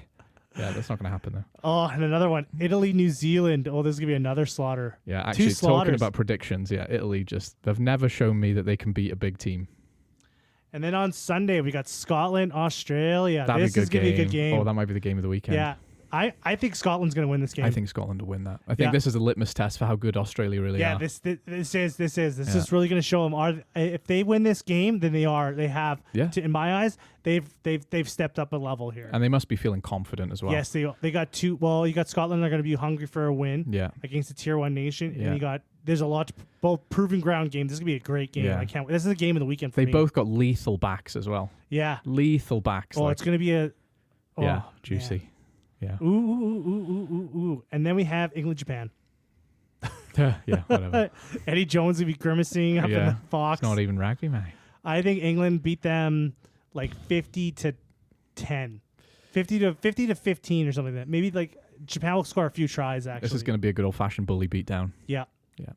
Yeah, that's not going to happen though. Oh, and another one, Italy, New Zealand. Oh, this is gonna be another slaughter. Yeah, actually, Two slaughters. talking about predictions, yeah, Italy they've never shown me that they can beat a big team. And then on Sunday we got Scotland, Australia. This is gonna be a good game. Oh, that might be the game of the weekend. Yeah, I think Scotland's gonna win this game. I think Scotland will win that. I think this is a litmus test for how good Australia really are. This is really going to show them. If they win this game, then they have. Yeah. In my eyes, they've stepped up a level here. And they must be feeling confident as well. Yes, they got two. Well, you got Scotland. They're going to be hungry for a win. Yeah. Against a tier 1 nation, Yeah. and there's a lot. Both proving ground game. This is gonna be a great game. Yeah. I can't. This is the game of the weekend for They me. both got lethal backs as well. Yeah. Lethal backs. Oh, like, it's gonna be a. Oh, yeah, juicy. Man. Yeah. Ooh. And then we have England, Japan. Yeah, whatever. Eddie Jones will be grimacing up in the box. It's not even rugby, mate. I think England beat them like 50-10. 50 to 15 or something like that. Maybe like Japan will score a few tries actually. This is going to be a good old-fashioned bully beatdown. Yeah. Yeah.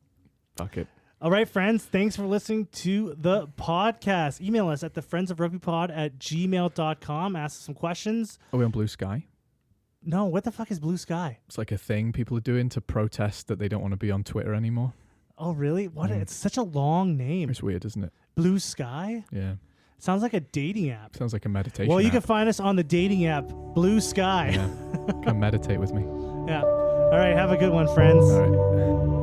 Fuck it. All right, friends. Thanks for listening to the podcast. Email us at thefriendsofrugbypod@gmail.com. Ask us some questions. Are we on Blue Sky? No, what the fuck is Blue Sky? It's like a thing people are doing to protest that they don't want to be on Twitter anymore. Oh, really? What? It's such a long name. It's weird, isn't it? Blue Sky? Yeah. Sounds like a dating app. Sounds like a meditation Well, you app. can find us on the dating app Blue Sky. Yeah. Come meditate with me. Yeah. All right. Have a good one, friends. All right.